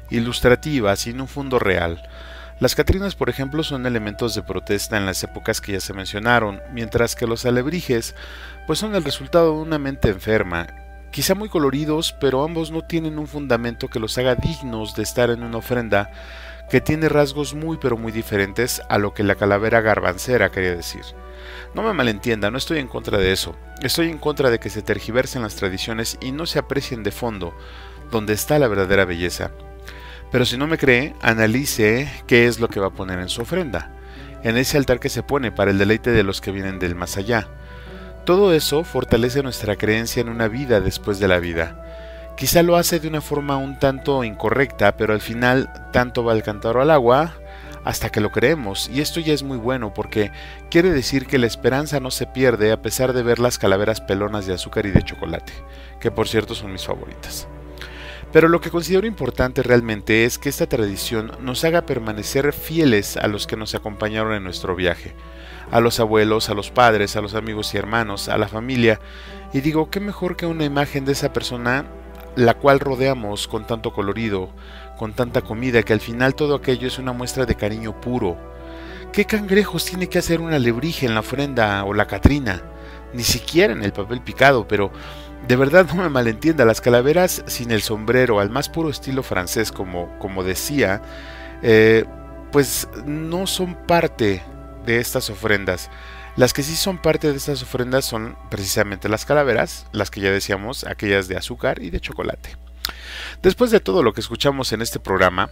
ilustrativa, sin un fondo real. Las catrinas, por ejemplo, son elementos de protesta en las épocas que ya se mencionaron, mientras que los alebrijes pues son el resultado de una mente enferma, quizá muy coloridos, pero ambos no tienen un fundamento que los haga dignos de estar en una ofrenda que tiene rasgos muy pero muy diferentes a lo que la calavera garbancera quería decir. No me malentienda, no estoy en contra de eso, estoy en contra de que se tergiversen las tradiciones y no se aprecien de fondo, donde está la verdadera belleza. Pero si no me cree, analice qué es lo que va a poner en su ofrenda, en ese altar que se pone para el deleite de los que vienen del más allá. Todo eso fortalece nuestra creencia en una vida después de la vida. Quizá lo hace de una forma un tanto incorrecta, pero al final tanto va al cántaro al agua hasta que lo creemos, y esto ya es muy bueno porque quiere decir que la esperanza no se pierde a pesar de ver las calaveras pelonas de azúcar y de chocolate, que por cierto son mis favoritas. Pero lo que considero importante realmente es que esta tradición nos haga permanecer fieles a los que nos acompañaron en nuestro viaje, a los abuelos, a los padres, a los amigos y hermanos, a la familia, y digo, qué mejor que una imagen de esa persona la cual rodeamos con tanto colorido, con tanta comida que al final todo aquello es una muestra de cariño puro. ¿Qué cangrejos tiene que hacer una alebrije en la ofrenda o la catrina? Ni siquiera en el papel picado, pero de verdad no me malentienda, las calaveras sin el sombrero, al más puro estilo francés, como decía, pues no son parte de estas ofrendas. Las que sí son parte de estas ofrendas son precisamente las calaveras, las que ya decíamos, aquellas de azúcar y de chocolate. Después de todo lo que escuchamos en este programa,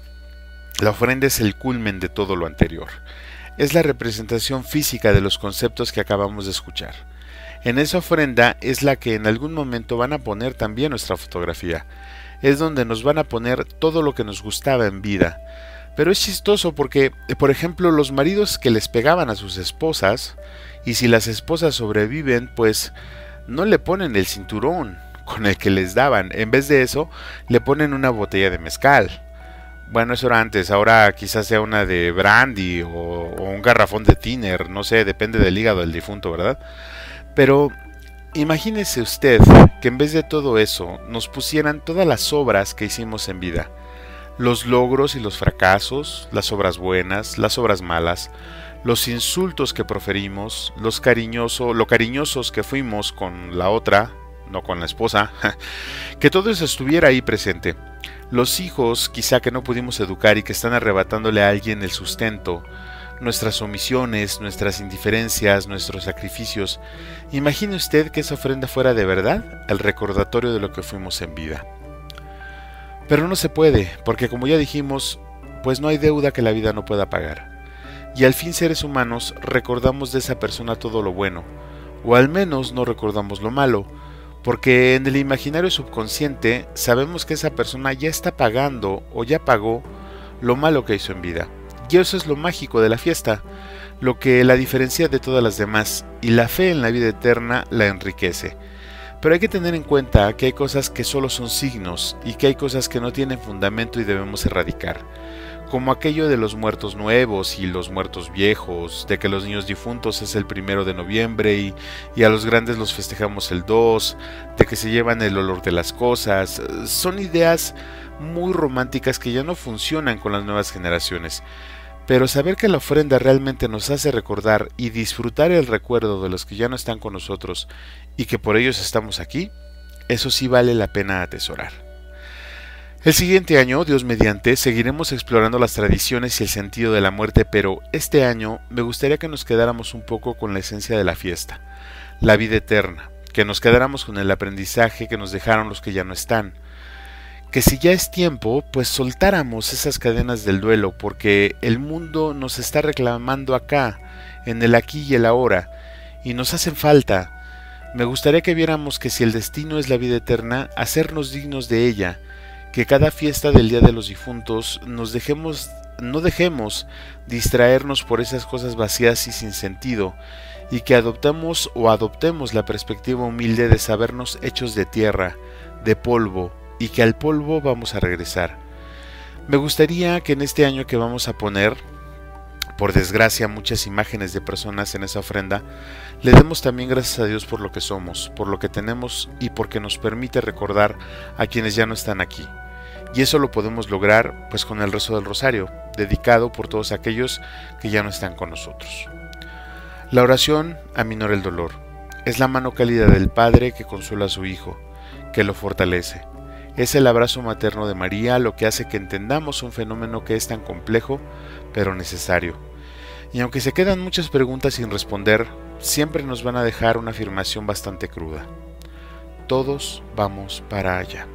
la ofrenda es el culmen de todo lo anterior. Es la representación física de los conceptos que acabamos de escuchar. En esa ofrenda es la que en algún momento van a poner también nuestra fotografía. Es donde nos van a poner todo lo que nos gustaba en vida. Pero es chistoso porque, por ejemplo, los maridos que les pegaban a sus esposas, y si las esposas sobreviven, pues no le ponen el cinturón con el que les daban. En vez de eso, le ponen una botella de mezcal. Bueno, eso era antes, ahora quizás sea una de brandy o un garrafón de tiner, no sé, depende del hígado del difunto, ¿verdad? Pero imagínese usted que en vez de todo eso nos pusieran todas las obras que hicimos en vida. Los logros y los fracasos, las obras buenas, las obras malas, los insultos que proferimos, lo cariñosos que fuimos con la otra, no con la esposa, que todo eso estuviera ahí presente. Los hijos quizá que no pudimos educar y que están arrebatándole a alguien el sustento, nuestras omisiones, nuestras indiferencias, nuestros sacrificios. Imagine usted que esa ofrenda fuera de verdad el recordatorio de lo que fuimos en vida. Pero no se puede, porque como ya dijimos, pues no hay deuda que la vida no pueda pagar. Y al fin, seres humanos, recordamos de esa persona todo lo bueno, o al menos no recordamos lo malo, porque en el imaginario subconsciente sabemos que esa persona ya está pagando o ya pagó lo malo que hizo en vida. Y eso es lo mágico de la fiesta, lo que la diferencia de todas las demás, y la fe en la vida eterna la enriquece. Pero hay que tener en cuenta que hay cosas que solo son signos y que hay cosas que no tienen fundamento y debemos erradicar, como aquello de los muertos nuevos y los muertos viejos, de que los niños difuntos es el 1 de noviembre y a los grandes los festejamos el 2, de que se llevan el olor de las cosas. Son ideas muy románticas que ya no funcionan con las nuevas generaciones. Pero saber que la ofrenda realmente nos hace recordar y disfrutar el recuerdo de los que ya no están con nosotros y que por ellos estamos aquí, eso sí vale la pena atesorar. El siguiente año, Dios mediante, seguiremos explorando las tradiciones y el sentido de la muerte, pero este año me gustaría que nos quedáramos un poco con la esencia de la fiesta, la vida eterna, que nos quedáramos con el aprendizaje que nos dejaron los que ya no están. Que si ya es tiempo, pues soltáramos esas cadenas del duelo, porque el mundo nos está reclamando acá, en el aquí y el ahora, y nos hacen falta. Me gustaría que viéramos que si el destino es la vida eterna, hacernos dignos de ella, que cada fiesta del Día de los Difuntos no dejemos distraernos por esas cosas vacías y sin sentido, y que adoptemos la perspectiva humilde de sabernos hechos de tierra, de polvo, y que al polvo vamos a regresar. Me gustaría que en este año que vamos a poner, por desgracia, muchas imágenes de personas en esa ofrenda, le demos también gracias a Dios por lo que somos, por lo que tenemos y porque nos permite recordar a quienes ya no están aquí. Y eso lo podemos lograr pues con el rezo del rosario, dedicado por todos aquellos que ya no están con nosotros. La oración aminora el dolor. Es la mano cálida del Padre que consuela a su Hijo, que lo fortalece. Es el abrazo materno de María lo que hace que entendamos un fenómeno que es tan complejo, pero necesario. Y aunque se quedan muchas preguntas sin responder, siempre nos van a dejar una afirmación bastante cruda. Todos vamos para allá.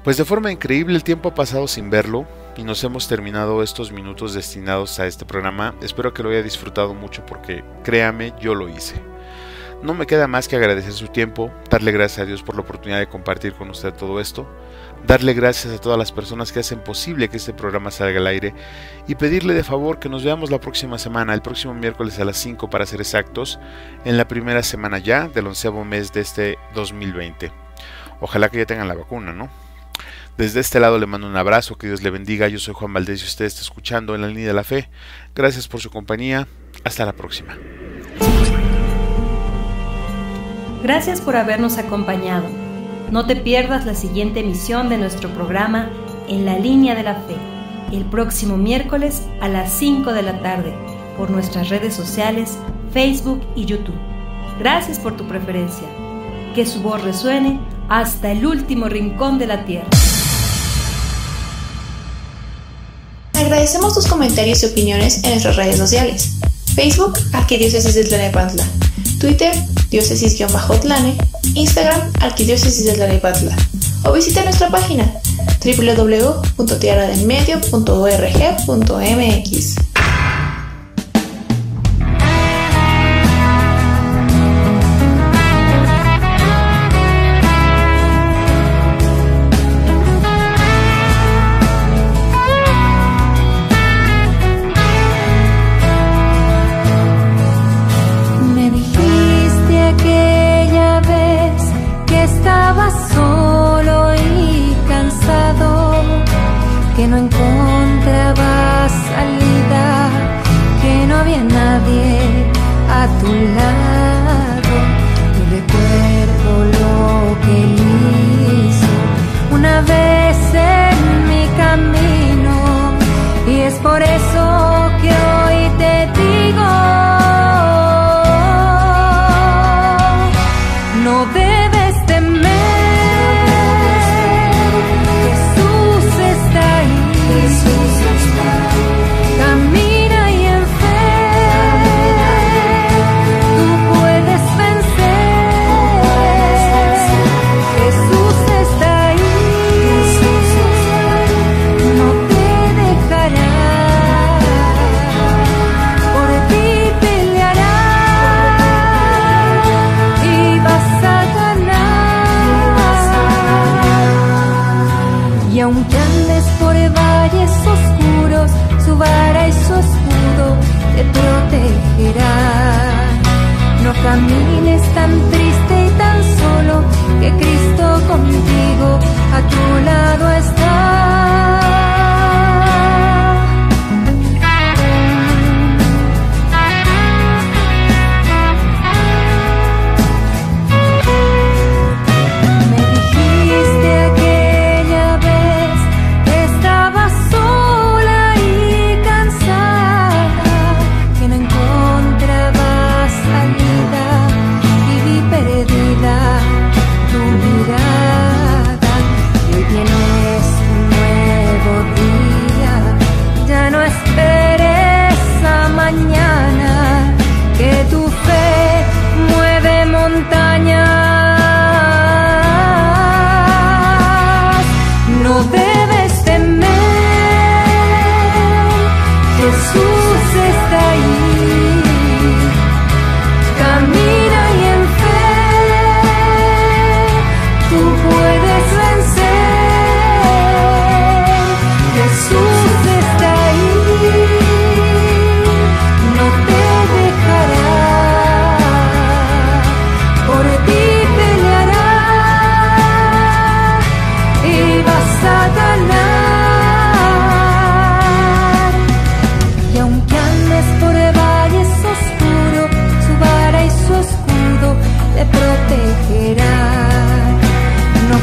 Pues de forma increíble el tiempo ha pasado sin verlo y nos hemos terminado estos minutos destinados a este programa. Espero que lo haya disfrutado mucho porque, créame, yo lo hice. No me queda más que agradecer su tiempo, darle gracias a Dios por la oportunidad de compartir con usted todo esto, darle gracias a todas las personas que hacen posible que este programa salga al aire y pedirle de favor que nos veamos la próxima semana, el próximo miércoles a las 5 para ser exactos, en la primera semana ya del 11º mes de este 2020. Ojalá que ya tengan la vacuna, ¿no? Desde este lado le mando un abrazo, que Dios le bendiga. Yo soy Juan Valdés y usted está escuchando En la Línea de la Fe. Gracias por su compañía. Hasta la próxima. Gracias por habernos acompañado. No te pierdas la siguiente emisión de nuestro programa En la Línea de la Fe, el próximo miércoles a las 5 de la tarde, por nuestras redes sociales, Facebook y YouTube. Gracias por tu preferencia. Que su voz resuene hasta el último rincón de la tierra. Agradecemos tus comentarios y opiniones en nuestras redes sociales. Facebook, Arquidiócesis de Tlalnepantla. Twitter, diócesis-tlane. Instagram, Arquidiócesis de Tlalnepantla. O visita nuestra página www.tierradelmedio.org.mx. Que no encontraba salida, que no había nadie a tu lado. Y recuerdo lo que él hizo una vez en mi camino, y es por eso que hoy te digo, no debes temer. Camina y en fe tú puedes vencer. Jesús está ahí, no te dejará, por ti peleará y vas a ganar. Y aunque andes por valles oscuros, su vara y su escudo te protegerá. No camines tan triste y tan solo, que Cristo contigo a tu lado está.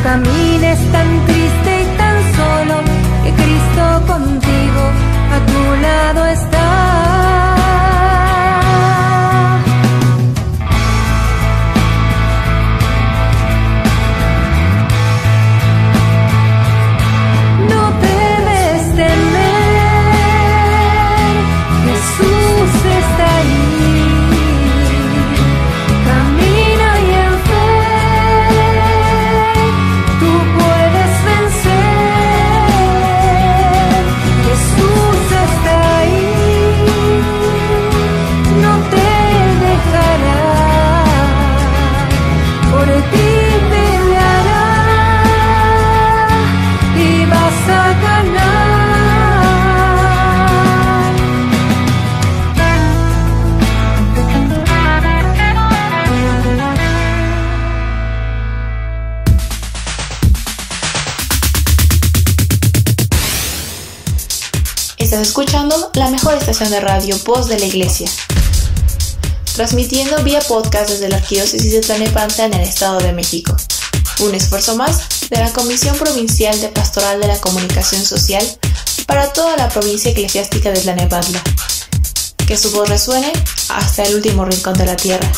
Camines tan triste y tan solo, que Cristo contigo a tu lado está. No debes temer, Jesús está ahí. Estás escuchando la mejor estación de radio, Voz de la Iglesia, transmitiendo vía podcast desde la Arquidiócesis de Tlalnepantla en el Estado de México. un esfuerzo más de la Comisión Provincial de Pastoral de la Comunicación Social para toda la provincia eclesiástica de Tlanepantla. Que su voz resuene hasta el último rincón de la tierra.